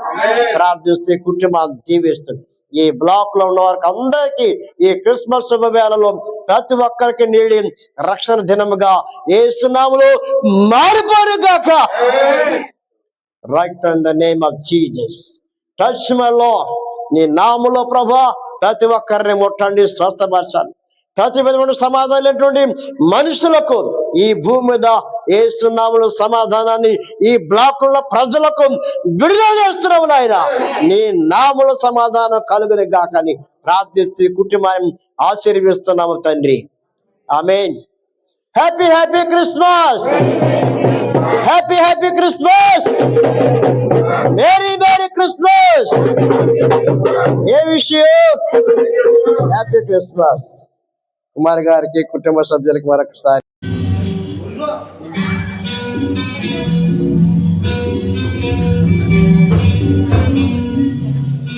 ప్రార్థిస్తే కుటుంబాన్ని దీవిస్తుంది. ఈ బ్లాక్ లో ఉన్న వారికి అందరికీ ఈ క్రిస్మస్ శుభవేళలో ప్రతి ఒక్కరికి నేడి రక్షణ దినముగా యేసు నామములో మారిపోను గాక. Right in the name of Jesus. Touch my lord. నీ నామములో ప్రభువా ప్రతి ఒక్కరిని ముట్టండి, స్వస్థపరచండి. ప్రతి విధమైన సమాధానం లేనటువంటి మనుషులకు ఈ భూమి మీద యేసు నామములో సమాధానాన్ని ఈ బ్లాకుల్లో ప్రజలకు విడుదల చేస్తున్నాము నాయన. నీ నామములో సమాధానం కలుగును గాక అని ప్రార్థిస్తూ కుటుంబాన్ని ఆశీర్వదిస్తున్నాము తండ్రి. ఆమేన్. Happy happy Christmas. Happy happy Christmas. Merry merry Christmas. ఏ విషయం? Happy Christmas. కుమార్ గారికి, కుటుంబ సభ్యులకి మరొకసారి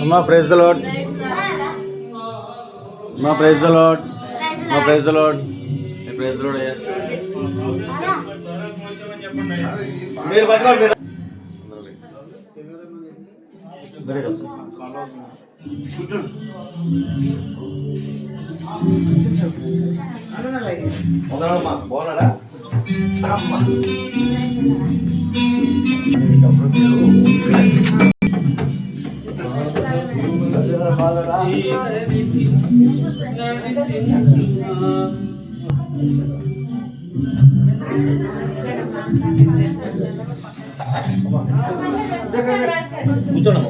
అమ్మా ప్రైజ్ ద లార్డ్. అమ్మా ప్రైజ్ ద లార్డ్. అమ్మా praise the Lord. Praise the Lord అయ్యా. మీరు పట్టుకోండి. బాగున్నాడా? కూర్చోండి.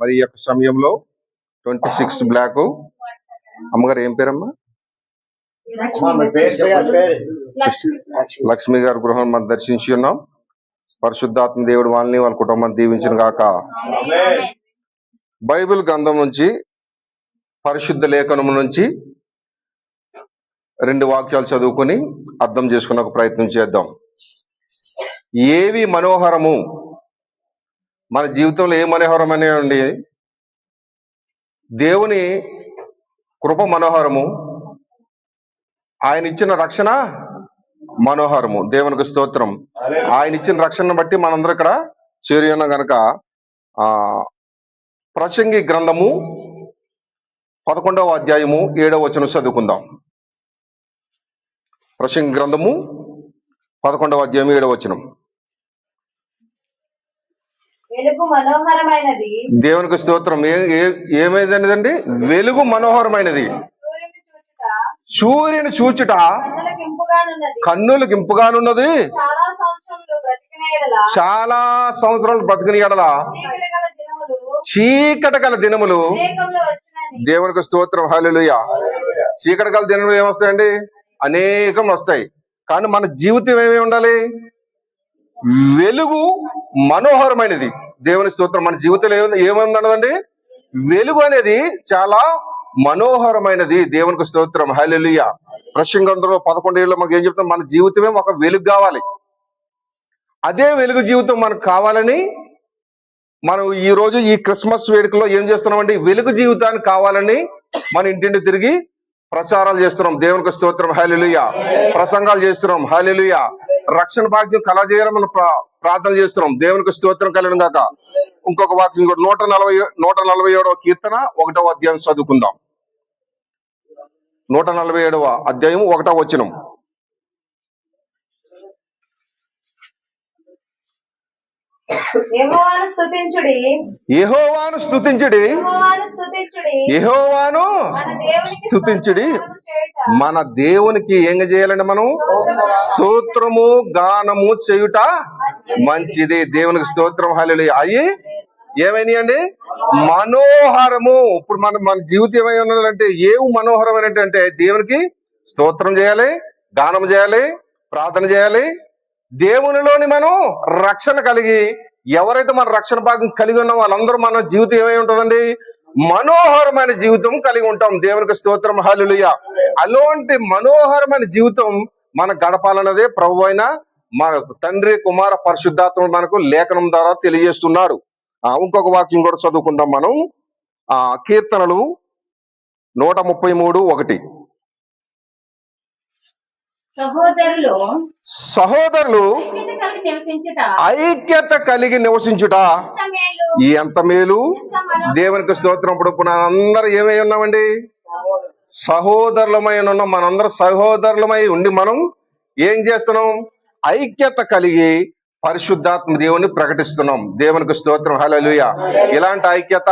మరి ఈ యొక్క సమయంలో 26 బ్లాక్ అమ్మగారు ఏం పేరమ్మా? లక్ష్మి గారి గృహం మనం దర్శించి ఉన్నాం. పరిశుద్ధాత్మ దేవుడు వాళ్ళని వాళ్ళ కుటుంబాన్ని దీవించిన గాక. బైబిల్ గ్రంథం నుంచి, పరిశుద్ధ లేఖనం నుంచి 2 వాక్యాలు చదువుకొని అర్థం చేసుకునే ఒక ప్రయత్నం చేద్దాం. ఏవి మనోహరము, మన జీవితంలో ఏ మనోహరం అనేవండి? దేవుని కృప మనోహరము, ఆయన ఇచ్చిన రక్షణ మనోహరము. దేవునికి స్తోత్రం. ఆయన ఇచ్చిన రక్షణను బట్టి మనందరం ఇక్కడ చేరి ఉన్నాం గనక ప్రసంగి గ్రంథము 11వ అధ్యాయము 7వ వచనం చదువుకుందాం. ప్రసంగి గ్రంథము 11వ అధ్యాయం 7వ వచనం. వెలుగు మనోహరమైనది, దేవునికి స్తోత్రం. ఏమైందండి? వెలుగు మనోహరమైనది, సూర్యుని చూచుట కన్నులకు ఇంపుగానున్నది, చాలా సంవత్సరాలు బ్రతికిన ఎడల చీకటి గల దినములు. దేవునికి స్తోత్రం. హల్లెలూయా. చీకటి గల దినములు ఏమొస్తాయండి? అనేకం వస్తాయి. కానీ మన జీవితం ఏమేమి ఉండాలి? వెలుగు మనోహరమైనది. దేవుని స్తోత్రం. మన జీవితంలో ఏముందన్నదండి? వెలుగు అనేది చాలా మనోహరమైనది. దేవునికి స్తోత్రం. హల్లెలూయా. ప్రసంగంలో 11 మనకి ఏం చెప్తాం? మన జీవితమే ఒక వెలుగు కావాలి. అదే వెలుగు జీవితం మనకు కావాలని మనం ఈ రోజు ఈ క్రిస్మస్ వేడుకలో ఏం చేస్తున్నామండి? వెలుగు జీవితాన్ని కావాలని మన ఇంటింటి తిరిగి ప్రచారాలు చేస్తున్నాం. దేవునికి స్తోత్రం. హల్లెలూయా. ప్రసంగాలు చేస్తున్నాం. హల్లెలూయా. రక్షణ భాగ్యం కలజేయాలని మనం ప్రార్థన చేస్తున్నాం. దేవునికి స్తోత్రం కలగడం గాక. ఇంకొక వాక్యం కూడా 147వ కీర్తన 1వ అధ్యాయం చదువుకుందాం. 147వ అధ్యాయం 1వ వచనం. యెహోవాను స్తుతించుడి, యెహోవాను స్తుతించుడి, యెహోవాను స్తుతించుడి. మన దేవునికి ఏం చేయాలండి? మనం స్తోత్రము గానము చేయుట మంచిది. దేవునికి స్తోత్రం. హల్లెలూయా. అయ్యి ఏమైనాయండి? మనోహరము. ఇప్పుడు మన జీవితం ఏమై ఉన్నదంటే ఏవి మనోహరమైనట్టు అంటే దేవునికి స్తోత్రం చేయాలి, గానం చేయాలి, ప్రార్థన చేయాలి. దేవునిలోని మనం రక్షణ కలిగి, ఎవరైతే మన రక్షణ భాగం కలిగి ఉన్నామో వాళ్ళందరూ మన జీవితం ఏమై ఉంటుందండి? మనోహరమైన జీవితం కలిగి ఉంటాం. దేవునికి స్తోత్రం. హల్లెలూయా. అలాంటి మనోహరమైన జీవితం మన గడపాలన్నదే ప్రభు అయిన మన తండ్రి, కుమార, పరిశుద్ధాత్మ మనకు లేఖనం ద్వారా తెలియజేస్తున్నాడు. ఇంకొక వాక్యం కూడా చదువుకుందాం మనం. కీర్తనలు 133:1. సహోదరులు ఐక్యత కలిగి నివసించుట ఈ ఎంత మేలు దేవునికి స్తోత్రం. ఇప్పుడు అందరూ ఏమై ఉన్నామండి? సహోదరులమై ఉన్నాం. మనందరం సహోదరులమై ఉండి మనం ఏం చేస్తున్నాం? ఐక్యత కలిగి పరిశుద్ధాత్మ దేవుని ప్రకటిస్తున్నాం. దేవునికి స్తోత్రం. హల్లెలూయా. ఇలాంటి ఐక్యత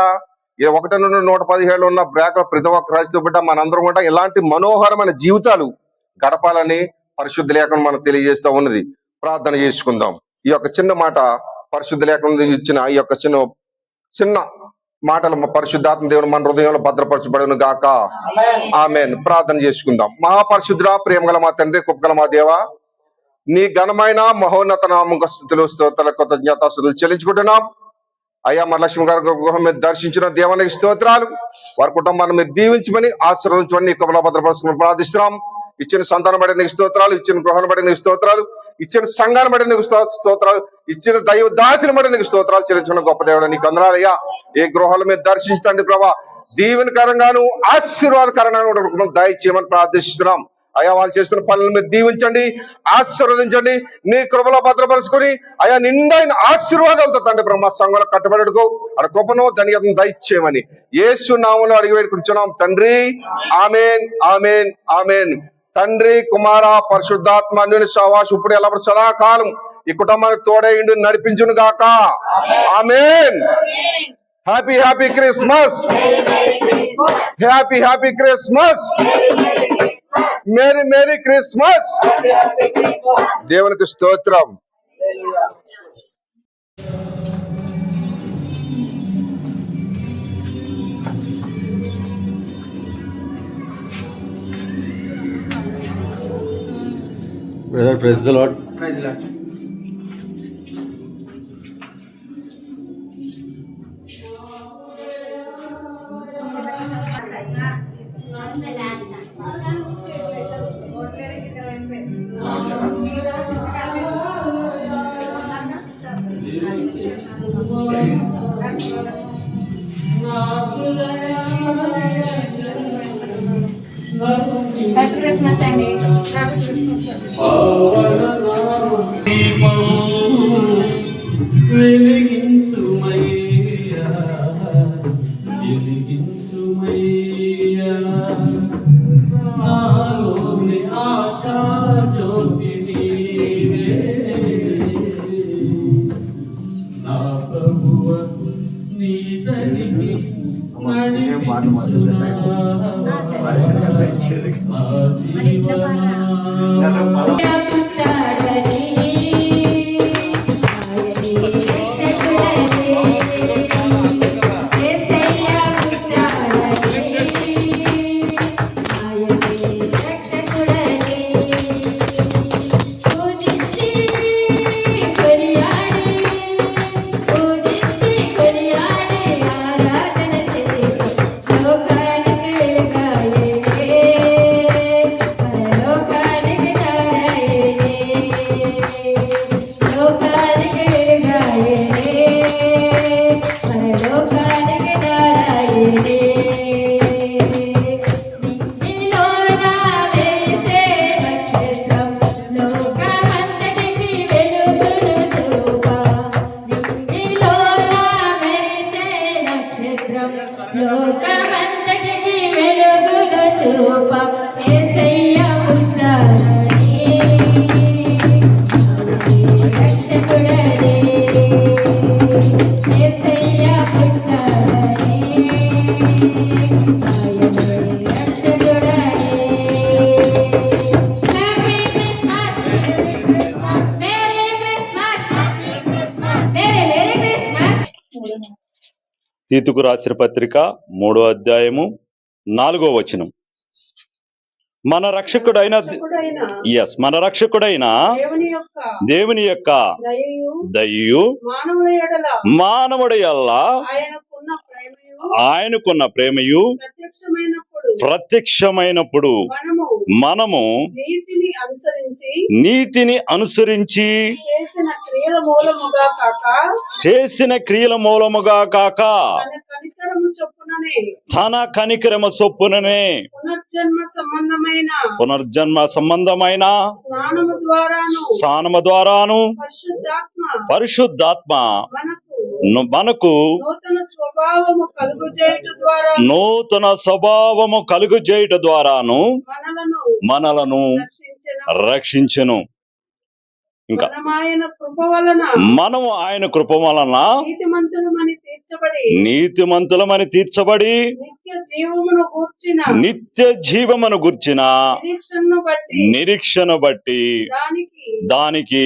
1 నుండి 117 ఉన్న బ్రేక్ ప్రతి ఒక్క క్రైస్తవ బిడ్డ మనందరం కూడా ఇలాంటి మనోహరమైన జీవితాలు గడపాలని పరిశుద్ధ లేఖనం మనం తెలియజేస్తూ ఉన్నది. ప్రార్థన చేసుకుందాం. ఈ యొక్క చిన్న మాట పరిశుద్ధ లేఖనం ఇచ్చిన ఈ యొక్క చిన్న మాటలు పరిశుద్ధాత్మ దేవుని మన హృదయంలో భద్రపరచబడును గాక. ఆమేన్. ప్రార్థన చేసుకుందాం. మహాపరిశుద్ధుడా, ప్రేమగల మా తండ్రి, కృపగల మా దేవా, నీ ఘనమైన మహోన్నత నామముకు స్తుతులు స్తోత్రాలు కృతజ్ఞతాస్తుతులు చెల్లించుకుంటున్నాం. అయ్యా, మన లక్ష్మి గారి గృహం మీద దర్శించిన దేవునికి స్తోత్రాలు. వారి కుటుంబాన్ని మీరు దీవించమని ఆశీర్వదించమని నీకు భద్రపరుచుకుని ప్రార్థిస్తున్నాం. ఇచ్చిన సంతానం బట్టి నీకు స్తోత్రాలు, ఇచ్చిన గృహాన్ని బట్టి నీకు స్తోత్రాలు, ఇచ్చిన సంఘాన్ని బట్టి నీకు స్తోత్రాలు, ఇచ్చిన దైవ దాసిని బట్టి నీకు స్తోత్రాలు చెల్లించిన గొప్ప దేవుడు నీకు వందనాలయ్యా. ఏ గృహాల మీద దర్శించండి ప్రభా, దీవెనకరంగాను ఆశీర్వాదకరంగాను దయచేయమని ప్రార్థిస్తున్నాం. అయ్యా, వాళ్ళు చేస్తున్న పనులను మీరు దీవించండి, ఆశీర్వదించండి, నీ కృపలో భద్రపరుచుకొని అయ్యా నిండైన ఆశీర్వాదాలతో తండ్రి బ్రహ్మ సంఘంలో కట్టబడుకో అక్కడ కృపను ధన్యతను దయచేయమని యేసు నామములో అడిగి వేడుకుంటున్నాం తండ్రి. ఆమేన్, ఆమేన్, ఆమేన్. తండ్రి, కుమార, పరిశుద్ధాత్మ అన్యుని సహవాసం ఇప్పుడు ఎలా సదాకాలం ఈ కుటుంబానికి తోడైండు నడిపించును గాక. ఆమేన్. Happy happy Christmas. Happy happy Christmas. Merry merry Christmas. దేవునికి స్తోత్రం. Brother, praise the Lord. Happy Christmas అండి. వెలిగించుమయ్యా, వెలిగించుమయ్యా, నాలోని ఆశా జ్యోతి నీవే, నా ప్రభువ నీ దరికి నడిపించునా, నా జీవనా లోకమంతటికి వెలుగును చూప యేసయ్య పుట్టాడని, రక్షకుడని యేసయ్య పుట్టాడని, ఆయనే రక్షకుడని. Happy Christmas, merry Christmas, merry merry Christmas. తీతుకు రాసిన పత్రిక 3వ అధ్యాయము 4వ వచనం. మన రక్షకుడైన దేవుని యొక్క దయయు మానవుడి యెడల ఆయనకున్న ప్రేమయు ప్రత్యక్షమైనప్పుడు మనము నీతిని అనుసరించి చేసిన క్రియల మూలముగా కాక తన కనికరము చొప్పుననే పునర్జన్మ సంబంధమైన స్నానము ద్వారాను పరిశుద్ధాత్మ మనకు నూతన స్వభావము కలుగుచేయుట ద్వారా నూతన స్వభావము కలుగుచేయుట ద్వారాను మనలను రక్షించెను. ఇంకా మనమాయన కృప వలన మనము ఆయన కృప వలన నీతిమంతులమని తీర్చబడి నిత్య జీవమును గూర్చిన నిత్య జీవమును గుర్చిన నిరీక్షను బట్టి దానికి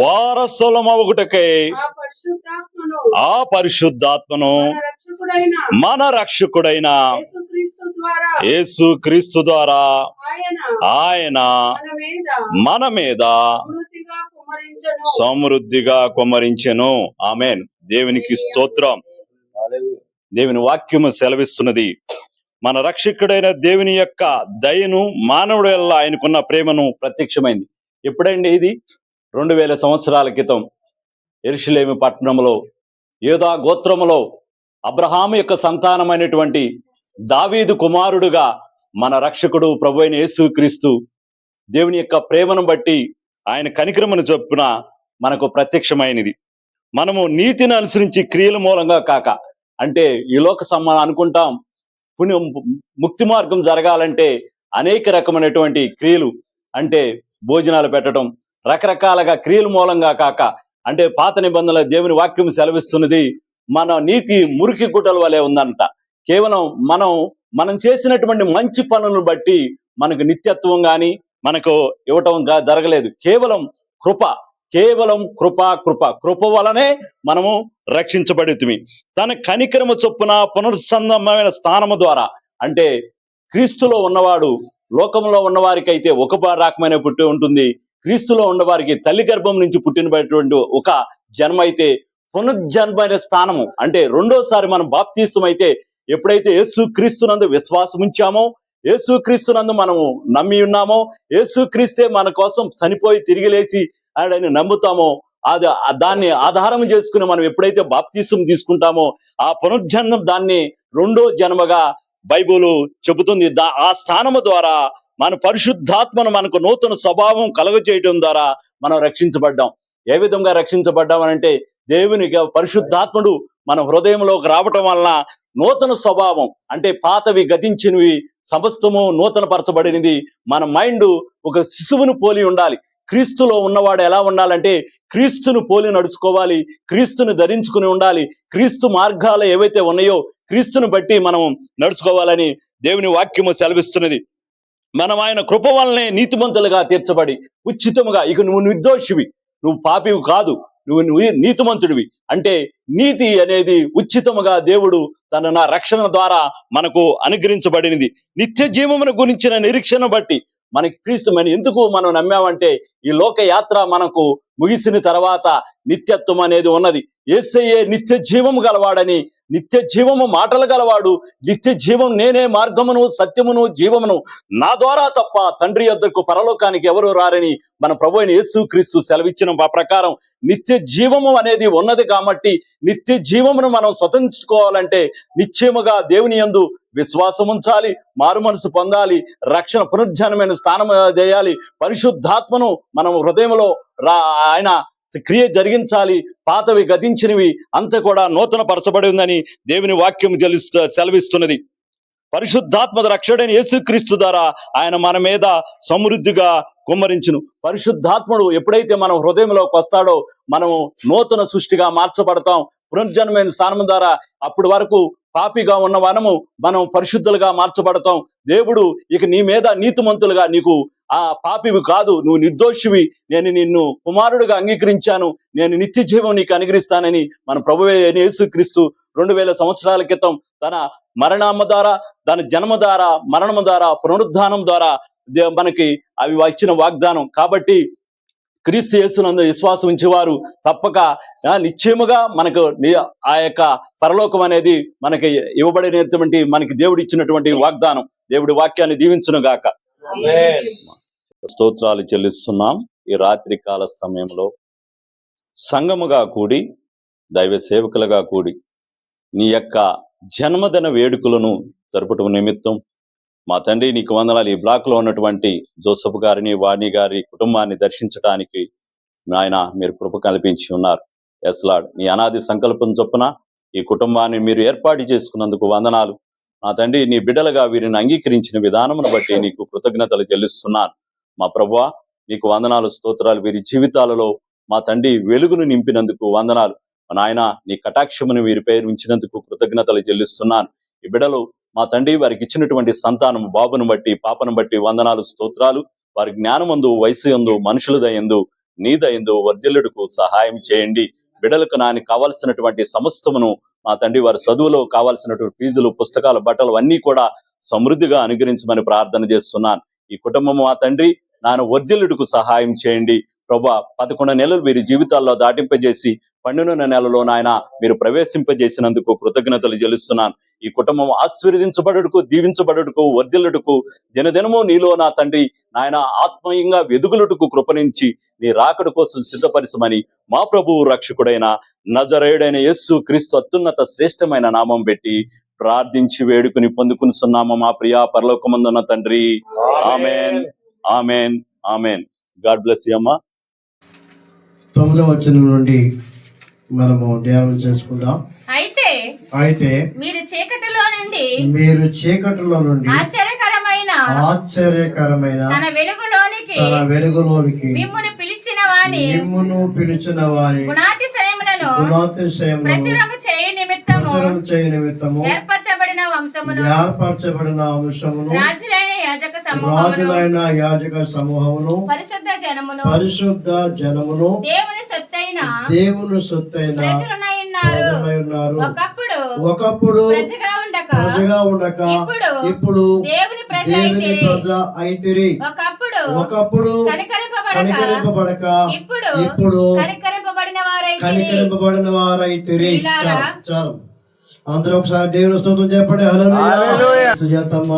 వారసులమగుటకై ఆ పరిశుద్ధాత్మను మన రక్షకుడైన యేసుక్రీస్తు ద్వారా ఆయన మన మీద సమృద్ధిగా కుమ్మరించెను. ఆమేన్. దేవునికి స్తోత్రం. దేవుని వాక్యము సెలవిస్తున్నది, మన రక్షకుడైన దేవుని యొక్క దయను మానవుడు వల్ల ఆయనకున్న ప్రేమను ప్రత్యక్షమైంది. ఎప్పుడండి ఇది? 2000 సంవత్సరాల క్రితం యెరూషలేము పట్టణంలో యూదా గోత్రములో అబ్రహాము యొక్క సంతానమైనటువంటి దావీదు కుమారుడుగా మన రక్షకుడు ప్రభు అయిన యేసుక్రీస్తు దేవుని యొక్క ప్రేమను బట్టి ఆయన కనికరమును చొప్పున మనకు ప్రత్యక్షమైనది. మనము నీతిని అనుసరించి క్రియల మూలంగా కాక, అంటే ఈ లోక అనుకుంటాం పుణ్యం ముక్తి మార్గం జరగాలంటే అనేక రకమైనటువంటి క్రియలు, అంటే భోజనాలు పెట్టడం, రకరకాలుగా క్రియల మూలంగా కాక, అంటే పాత నిబంధనల దేవుని వాక్యం సెలవిస్తున్నది మన నీతి మురికి గుట్టల వలె ఉందంట. కేవలం మనం చేసినటువంటి మంచి పనులను బట్టి మనకు నిత్యత్వం గాని మనకు ఇవ్వటం జరగలేదు. కేవలం కృప వలనే మనము రక్షించబడుతుంది. తన కనికరము చొప్పున పునరుత్థానమైన స్థానము ద్వారా, అంటే క్రీస్తులో ఉన్నవాడు లోకంలో ఉన్నవారికి అయితే ఒక రకమైన పుట్టి ఉంటుంది, క్రీస్తులో ఉన్నవారికి తల్లి గర్భం నుంచి పుట్టినటువంటి ఒక జన్మ అయితే పునర్జన్మైన స్థానము, అంటే రెండోసారి మనం బాప్తీసం అయితే ఎప్పుడైతే యేసుక్రీస్తునందు విశ్వాసం ఉంచామో, యేసుక్రీస్తునందు మనము నమ్మి ఉన్నామో, యేసుక్రీస్తే మన కోసం చనిపోయి తిరిగి లేచి ఆయన నమ్ముతామో, దాన్ని ఆధారం చేసుకుని మనం ఎప్పుడైతే బాప్తీసం తీసుకుంటామో ఆ పునర్జన్మం దాన్ని రెండో జన్మగా బైబిలు చెబుతుంది. ఆ స్థానము ద్వారా మన పరిశుద్ధాత్మను మనకు నూతన స్వభావం కలుగజేయడం ద్వారా మనం రక్షించబడ్డాం. ఏ విధంగా రక్షించబడ్డాం అంటే దేవునికి పరిశుద్ధాత్ముడు మన హృదయంలోకి రావటం వలన నూతన స్వభావం, అంటే పాతవి గతించినవి సమస్తము నూతన పరచబడినది. మన మైండ్ ఒక శిశువును పోలి ఉండాలి. క్రీస్తులో ఉన్నవాడు ఎలా ఉండాలంటే క్రీస్తును పోలి నడుచుకోవాలి, క్రీస్తును ధరించుకుని ఉండాలి, క్రీస్తు మార్గాలు ఏవైతే ఉన్నాయో క్రీస్తును బట్టి మనం నడుచుకోవాలని దేవుని వాక్యము సెలవిస్తున్నది. మనం ఆయన కృప వల్లనే నీతిమంతులుగా తీర్చబడి ఉచితముగా, ఇక నువ్వు నిర్దోషివి, నువ్వు పాపివి కాదు, నువ్వు నీతిమంతుడివి, అంటే నీతి అనేది ఉచితముగా దేవుడు నా రక్షణ ద్వారా మనకు అనుగ్రహించబడినది. నిత్య జీవమును గురించిన నిరీక్షణ బట్టి మనకి క్రీస్తు ఎందుకు మనం నమ్మామంటే ఈ లోక యాత్ర మనకు ముగిసిన తర్వాత నిత్యత్వం అనేది ఉన్నది. యేసయ్యే నిత్య జీవము గలవాడని, నిత్య జీవము మాటలు గలవాడు, నిత్య జీవం నేనే మార్గమును సత్యమును జీవమును, నా ద్వారా తప్ప తండ్రి యొద్దకు పరలోకానికి ఎవరు రారని మన ప్రభు అయిన యేసుక్రీస్తు సెలవిచ్చిన ప్రకారం నిత్య జీవము అనేది ఉన్నది. కాబట్టి నిత్య జీవమును మనం స్వతంత్రించుకోవాలంటే నిశ్చయముగా దేవుని యందు విశ్వాసం ఉంచాలి, మారు మనసు పొందాలి, రక్షణ పునర్జన్మైన స్థానం చేయాలి, పరిశుద్ధాత్మను మనం హృదయంలో ఆయన క్రియ జరిగించాలి, పాతవి గతించినవి అంతా కూడా నూతన పరచబడి ఉందని దేవుని వాక్యం సెలవిస్తున్నది. పరిశుద్ధాత్మ రక్షకుడైన యేసుక్రీస్తు ద్వారా ఆయన మన మీద సమృద్ధిగా కుమ్మరించును. పరిశుద్ధాత్ముడు ఎప్పుడైతే మనం హృదయంలోకి వస్తాడో మనము నూతన సృష్టిగా మార్చబడతాం. పునర్జన్మైన స్థానం ద్వారా అప్పటి వరకు పాపిగా ఉన్న మనం పరిశుద్ధులుగా మార్చబడతాం. దేవుడు ఇక నీ మీద నీతిమంతులుగా, నీకు ఆ పాపివి కాదు, నువ్వు నిర్దోషివి, నేను నిన్ను కుమారుడిగా అంగీకరించాను, నేను నిత్య జీవం నీకు అనుగ్రహిస్తానని మన ప్రభువే యేసుక్రీస్తు 2000 సంవత్సరాల క్రితం తన మరణము ద్వారా, తన జన్మ ద్వారా, మరణము ద్వారా, పునరుద్ధానం ద్వారా మనకి అవి ఇచ్చిన వాగ్దానం. కాబట్టి క్రీస్తు యేసునందు విశ్వాసం ఉంచేవారు తప్పక నిశ్చయముగా మనకు ఆ యొక్క పరలోకం అనేది మనకి ఇవ్వబడినటువంటి, మనకి దేవుడు ఇచ్చినటువంటి వాగ్దానం. దేవుడి వాక్యాన్ని దీవించును గాక. స్తోత్రాలు చెల్లిస్తున్నాం. ఈ రాత్రి కాల సమయంలో సంఘముగా కూడి, దైవ సేవకులుగా కూడి నీ యొక్క జన్మదిన వేడుకలను జరుపటం నిమిత్తం మా తండ్రి నీకు వందనాలు. ఈ బ్లాక్ లో ఉన్నటువంటి జోసఫ్ గారిని, వాణి గారి కుటుంబాన్ని దర్శించడానికి ఆయన మీరు కృప కల్పించి ఉన్నారు. ఎస్ లార్డ్, నీ అనాది సంకల్పం చొప్పున ఈ కుటుంబాన్ని మీరు ఏర్పాటు చేసుకున్నందుకు వందనాలు. మా తండ్రి, నీ బిడ్డలుగా వీరిని అంగీకరించిన విధానమును బట్టి నీకు కృతజ్ఞతలు చెల్లిస్తున్నాను. మా ప్రభువా, నీకు వందనాలు, స్తోత్రాలు. వీరి జీవితాలలో మా తండ్రి వెలుగును నింపినందుకు వందనాలు. మా నాయన, నీ కటాక్షమును వీరిపై ఉంచినందుకు కృతజ్ఞతలు చెల్లిస్తున్నాను. ఈ బిడ్డలు మా తండ్రి వారికి ఇచ్చినటువంటి సంతానం, బాబును బట్టి పాపను బట్టి వందనాలు, స్తోత్రాలు. వారి జ్ఞానమందు, వయసు యందు, మనుషుల దయందు, నీ దయందు వర్ధిల్లుటకు సహాయం చేయండి. బిడ్డలకు నాని కావాల్సినటువంటి సమస్తమును మా తండ్రి వారి చదువులో కావాల్సినటువంటి ఫీజులు, పుస్తకాలు, బట్టలు అన్నీ కూడా సమృద్ధిగా అనుగ్రహించమని ప్రార్థన చేస్తున్నాను. ఈ కుటుంబం మా తండ్రి నాన్న వర్ధిల్లుటకు సహాయం చేయండి ప్రభా. 11 నెలలు వీరి జీవితాల్లో దాటింపజేసి 12వ నెలలో నాయన మీరు ప్రవేశింపజేసినందుకు కృతజ్ఞతలు చెల్లిస్తున్నాను. ఈ కుటుంబం ఆశీర్వదించబడుటకు, దీవించబడుటకు, వర్ధిల్లుటకు, దినదినము నీలో నా తండ్రి నాయన ఆత్మీయంగా వెదుగులుటకు కృపణించి నీ రాకడ కోసం సిద్ధపరచమని మా ప్రభువు రక్షకుడైన నజరేయుడైన యేసు క్రీస్తు అత్యున్నత శ్రేష్టమైన నామం పెట్టి ప్రార్థించి వేడుకుని పొందుకునిస్తున్నాము మా ప్రియా పరలోకమందున్న తండ్రి. Amen, amen, amen. God bless you అమ్మా. 9వ వచనం నుండి మనము ధ్యానం చేసుకుందాం. అయితే మీరు చీకటిలో నుండి ఆశ్చర్యకరమైన తన వెలుగులోనికి మిమ్మును పిలిచిన వాని గుణాతిశయములను ప్రచురము చేయు నిమిత్తము ఏర్పరచబడిన వంశమును రాజులైన యాజక సమూహమును పరిశుద్ధ జనమును దేవుని సొత్తైన ప్రజలున్నారు. ఒకప్పుడు ప్రజగా ఉండక ఇప్పుడు దేవుని ప్రజ అయితిరి. ఒకప్పుడు కనికరింపబడక ఇప్పుడు కనికరింపబడిన వారైతిరి. చాలు, అందరూ ఒకసారి దేవుని స్తోత్రం చెప్పండి. హల్లెలూయా. సుజాతమ్మ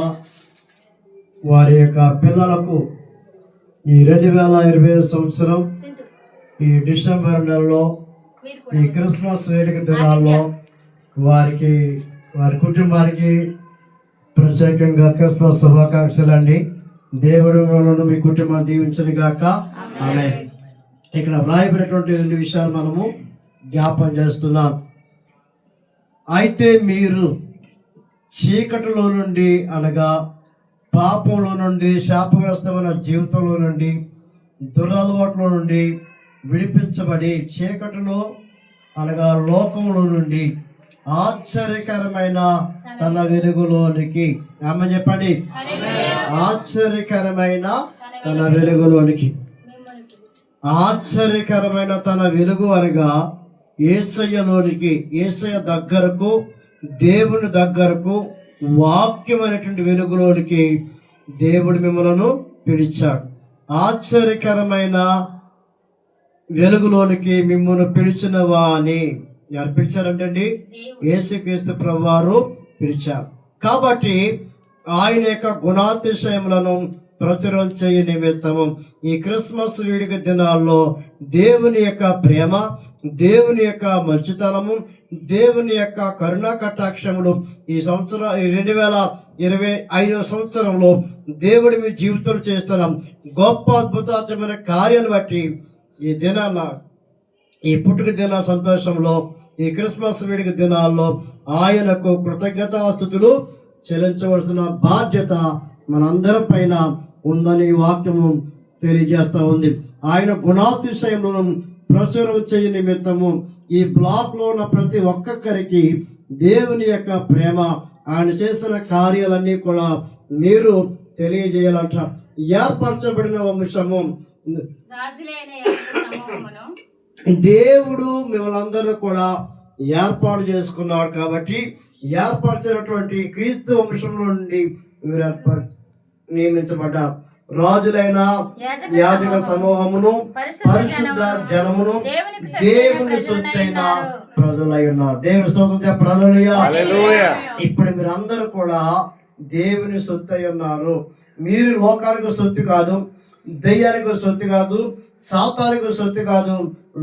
వారి యొక్క పిల్లలకు ఈ 2025 సంవత్సరం ఈ డిసెంబర్ నెలలో ఈ క్రిస్మస్ వేడుక దినాల్లో వారి కుటుంబానికి ప్రత్యేకంగా క్రిస్మస్ శుభాకాంక్షలు అండి. దేవుడు మిమ్మల్ని మీ కుటుంబాన్ని దీవించను గాక. ఆమేన్. ఇక్కడ వ్రాయబడినటువంటి 2 విషయాలు మనము జ్ఞాపం చేస్తున్నాం. అయితే మీరు చీకటిలో నుండి, అనగా పాపంలో నుండి, శాపగ్రస్తమైన జీవితంలో నుండి, దురలవాట్ల నుండి విడిపించబడి చీకటిలో, అనగా లోకంలో నుండి ఆశ్చర్యకరమైన తన వెలుగులోనికి, ఆమె చెప్పండి, ఆశ్చర్యకరమైన తన వెలుగులోనికి. ఆశ్చర్యకరమైన తన వెలుగు అనగా యేసయ్యలోనికి, యేసయ్య దగ్గరకు, దేవుని దగ్గరకు, వాక్యమైనటువంటి వెలుగులోనికి దేవుడు మిమ్మలను పిలిచాడు. ఆశ్చర్యకరమైన వెలుగులోనికి మిమ్మల్ని పిలిచిన వాని ఎవరు పిలిచారంటండి? యేసుక్రీస్తు ప్రభువారు పిలిచారు. కాబట్టి ఆయన యొక్క గుణాతిశయములను ప్రచురం చేయ నిమిత్తము ఈ క్రిస్మస్ వేడుక దినాల్లో దేవుని యొక్క ప్రేమ, దేవుని యొక్క మంచితనము, దేవుని యొక్క కరుణా కటాక్షములు ఈ సంవత్సరం 2025 సంవత్సరంలో దేవుడి మీ జీవితంలో చేస్తున్న గొప్ప అద్భుతమైన కార్యాలు బట్టి ఈ దినాన, ఈ పుట్టుక దిన సంతోషంలో, ఈ క్రిస్మస్ వేడుక దినాల్లో ఆయనకు కృతజ్ఞతాస్తుతులు చెల్లించవలసిన బాధ్యత మనందరి పైన ఉందని వాక్యము తెలియజేస్తూ ఉంది. ఆయన గుణాతిశయములను ప్రచురం చేయ నిమిత్తము ఈ బ్లాక్ లో ఉన్న ప్రతి ఒక్కొక్కరికి దేవుని యొక్క ప్రేమ, ఆయన చేసిన కార్యాలన్నీ కూడా మీరు తెలియజేయాలంట. ఏర్పరచబడిన వంశము, దేవుడు మిమ్మల్ని అందరూ కూడా ఏర్పాటు చేసుకున్నాడు. కాబట్టి ఏర్పరచినటువంటి క్రీస్తు వంశంలో నుండి మీరు నియమించబడ్డారు. రాజులైన యాజక సమూహమును, పరిశుద్ధ జనమును, దేవుని సొత్తైన ప్రజలై ఉన్నారు. దేవుని స్తోత్రం చెప్పండి. హల్లెలూయా. ఇప్పుడు మీరు అందరూ కూడా దేవుని సొత్తై ఉన్నారు. మీరు లోకానికి సొత్తు కాదు, దెయ్యానికి సొత్తు కాదు, సాతానికి సొత్తు కాదు,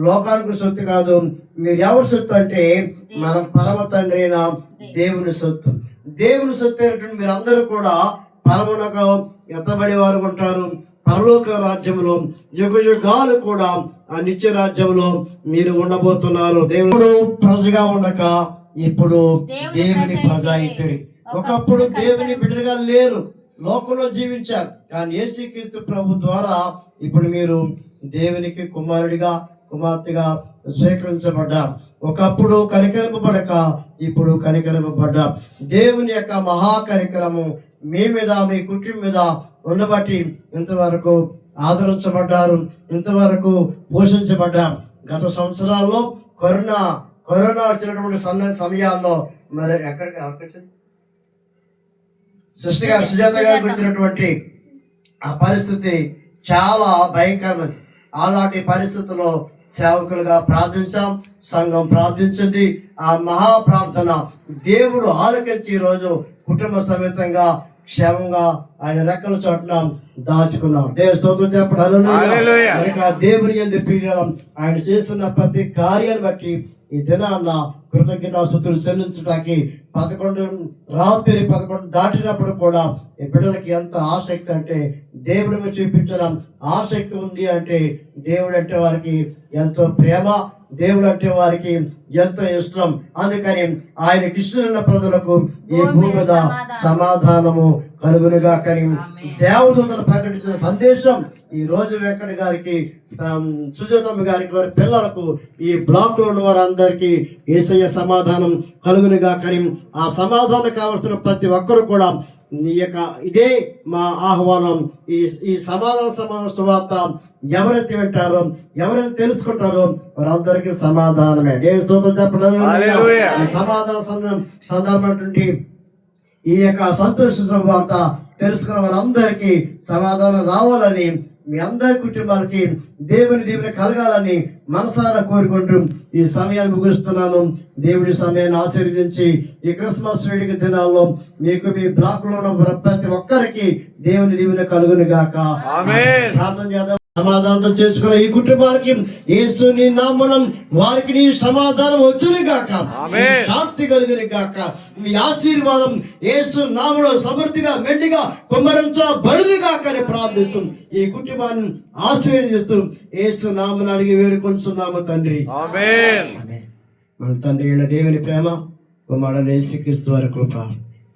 లోకానికి సొత్తు కాదు. మీరు ఎవరి సొత్తు అంటే మన పరమ తండ్రి అయిన దేవుని సొత్తు. దేవుని సొత్తు అయినటువంటి మీరందరూ కూడా పరమునకు ఎత్తబడి వారు ఉంటారు. పరలోక రాజ్యంలో యుగ యుగాలు కూడా ఆ నిత్య రాజ్యంలో మీరు ఉండబోతున్నారు. దేవుడు ప్రజగా ఉండక ఇప్పుడు దేవుని ప్రజ అయితిరి. ఒకప్పుడు దేవుని బిడ్డగా లేరు, లోకంలో జీవించారు. కానీ యేసుక్రీస్తు ప్రభు ద్వారా ఇప్పుడు మీరు దేవునికి కుమారుడిగా కుమార్తెగా స్వీకరించబడ్డారు. ఒకప్పుడు కనికరింపబడక ఇప్పుడు కనికరింపబడ్డా. దేవుని యొక్క మహా కనికరము మీ మీద మీ కుటుంబం మీద ఉండబట్టి ఇంతవరకు ఆదరించబడ్డారు, ఇంతవరకు పోషించబడ్డారు. గత సంవత్సరాల్లో కరోనా వచ్చినటువంటి సమయాల్లో మరి ఎక్కడికి సుజాత గారికి వచ్చినటువంటి ఆ పరిస్థితి చాలా భయంకరమైనది. అలాంటి పరిస్థితుల్లో సేవకులుగా ప్రార్థించాం, సంఘం ప్రార్థించింది. ఆ మహా ప్రార్థన దేవుడు ఆలకించి ఈ రోజు కుటుంబ సమేతంగా క్షేమంగా ఆయన రెక్కల చోటున దాచుకున్నాం. దేవ స్తోత్రం చెప్పడం. దేవుని యందు ప్రియులం ఆయన చేస్తున్న ప్రతి కార్యాన్ని బట్టి ఈ దినాన్న కృతజ్ఞతాస్తుతులు చెల్లించడానికి 11 దాటినప్పుడు కూడా ఈ బిడ్డలకి ఎంత ఆసక్తి అంటే దేవుడిని చూపించడం ఆసక్తి ఉంది అంటే దేవుడు అంటే వారికి ఎంతో ప్రేమ, దేవుడు అంటే వారికి ఎంతో ఇష్టం. అందుకని ఆయనకి ఇష్టమైన ప్రజలకు ఈ భూమి మీద సమాధానము కలుగునుగా. కానీ దేవదూతలు ప్రకటించిన సందేశం ఈ రోజు వెంకట గారికి, సుజాతమ్మ గారికి, వారి పిల్లలకు, ఈ బ్లాక్ లో ఉన్న వారందరికీ యేసయ్య సమాధానం కలుగునుగా. కానీ ఆ సమాధానం కావాల్సిన ప్రతి ఒక్కరు కూడా ఇదే మా ఆహ్వానం. ఈ సమాధాన సువార్త ఎవరైతే వింటారో, ఎవరైతే తెలుసుకుంటారో వారందరికీ సమాధానమే. దేవుని స్తోత్రం చెప్పడం. సమాధాన సందర్భమైనటువంటి ఈ యొక్క సంతోష సువార్త తెలుసుకున్న వారందరికీ సమాధానం రావాలని, మీ అందరి కుటుంబాలకి దేవుని దీవెన కలగాలని మనసారా కోరుకుంటూ ఈ సమయాన్ని ముగిస్తున్నాను. దేవుడి సమయాన్ని ఆశీర్వదించి ఈ క్రిస్మస్ వేడుక దినాల్లో మీకు మీ బ్లాక్ లో ఉన్న ప్రతి ఒక్కరికి దేవుని దీవెన కలుగును గాక. ప్రార్థన చేద్దాం. సమాధానంతో చేర్చుకున్న ఈ కుటుంబానికి యేసుని నామమున వారికి నీ సమాధానం వచ్చును గాక, శాంతి కలుగును గాక. మీ ఆశీర్వాదం యేసు నామములో సమృద్ధిగా మెండిగా కుమ్మరించబడును గాక అని ప్రార్థిస్తూ ఈ కుటుంబాన్ని ఆశీర్వదిస్తూ యేసు నామమున అడిగి వేడుకొంటున్నాము తండ్రి. ఆమేన్. మన తండ్రి అయిన దేవుని ప్రేమ, కుమారుడైన యేసుక్రీస్తు వారి కృప,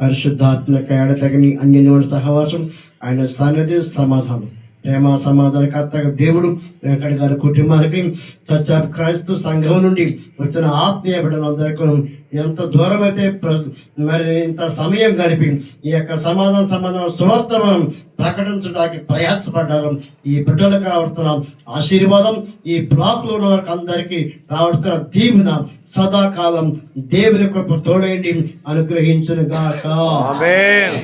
పరిశుద్ధాత్మక ఎడతగని అన్యోన్య సహవాసం, ఆయన సన్నిధి, సమాధానం, ప్రేమ సమాధానకర్తగా దేవుడు వెంకట గారి కుటుంబానికి, చర్చ్ ఆఫ్ క్రైస్తవ సంఘం నుండి వచ్చిన ఆత్మీయ బిడ్డలందరికీ ఎంత దూరం అయితే మరి ఇంత సమయం గడిపి ఈ యొక్క సమాధాన సువార్త మనం ప్రకటించడానికి ప్రయాసపడ్డారు. ఈ బిడ్డలకు రావడుతున్న ఆశీర్వాదం, ఈ బ్లాక్ లో ఉన్న వారికి అందరికీ రావడుతున్న దీవెన సదాకాలం దేవుని కృప తోడేండి అనుగ్రహించును గాక. ఆమేన్.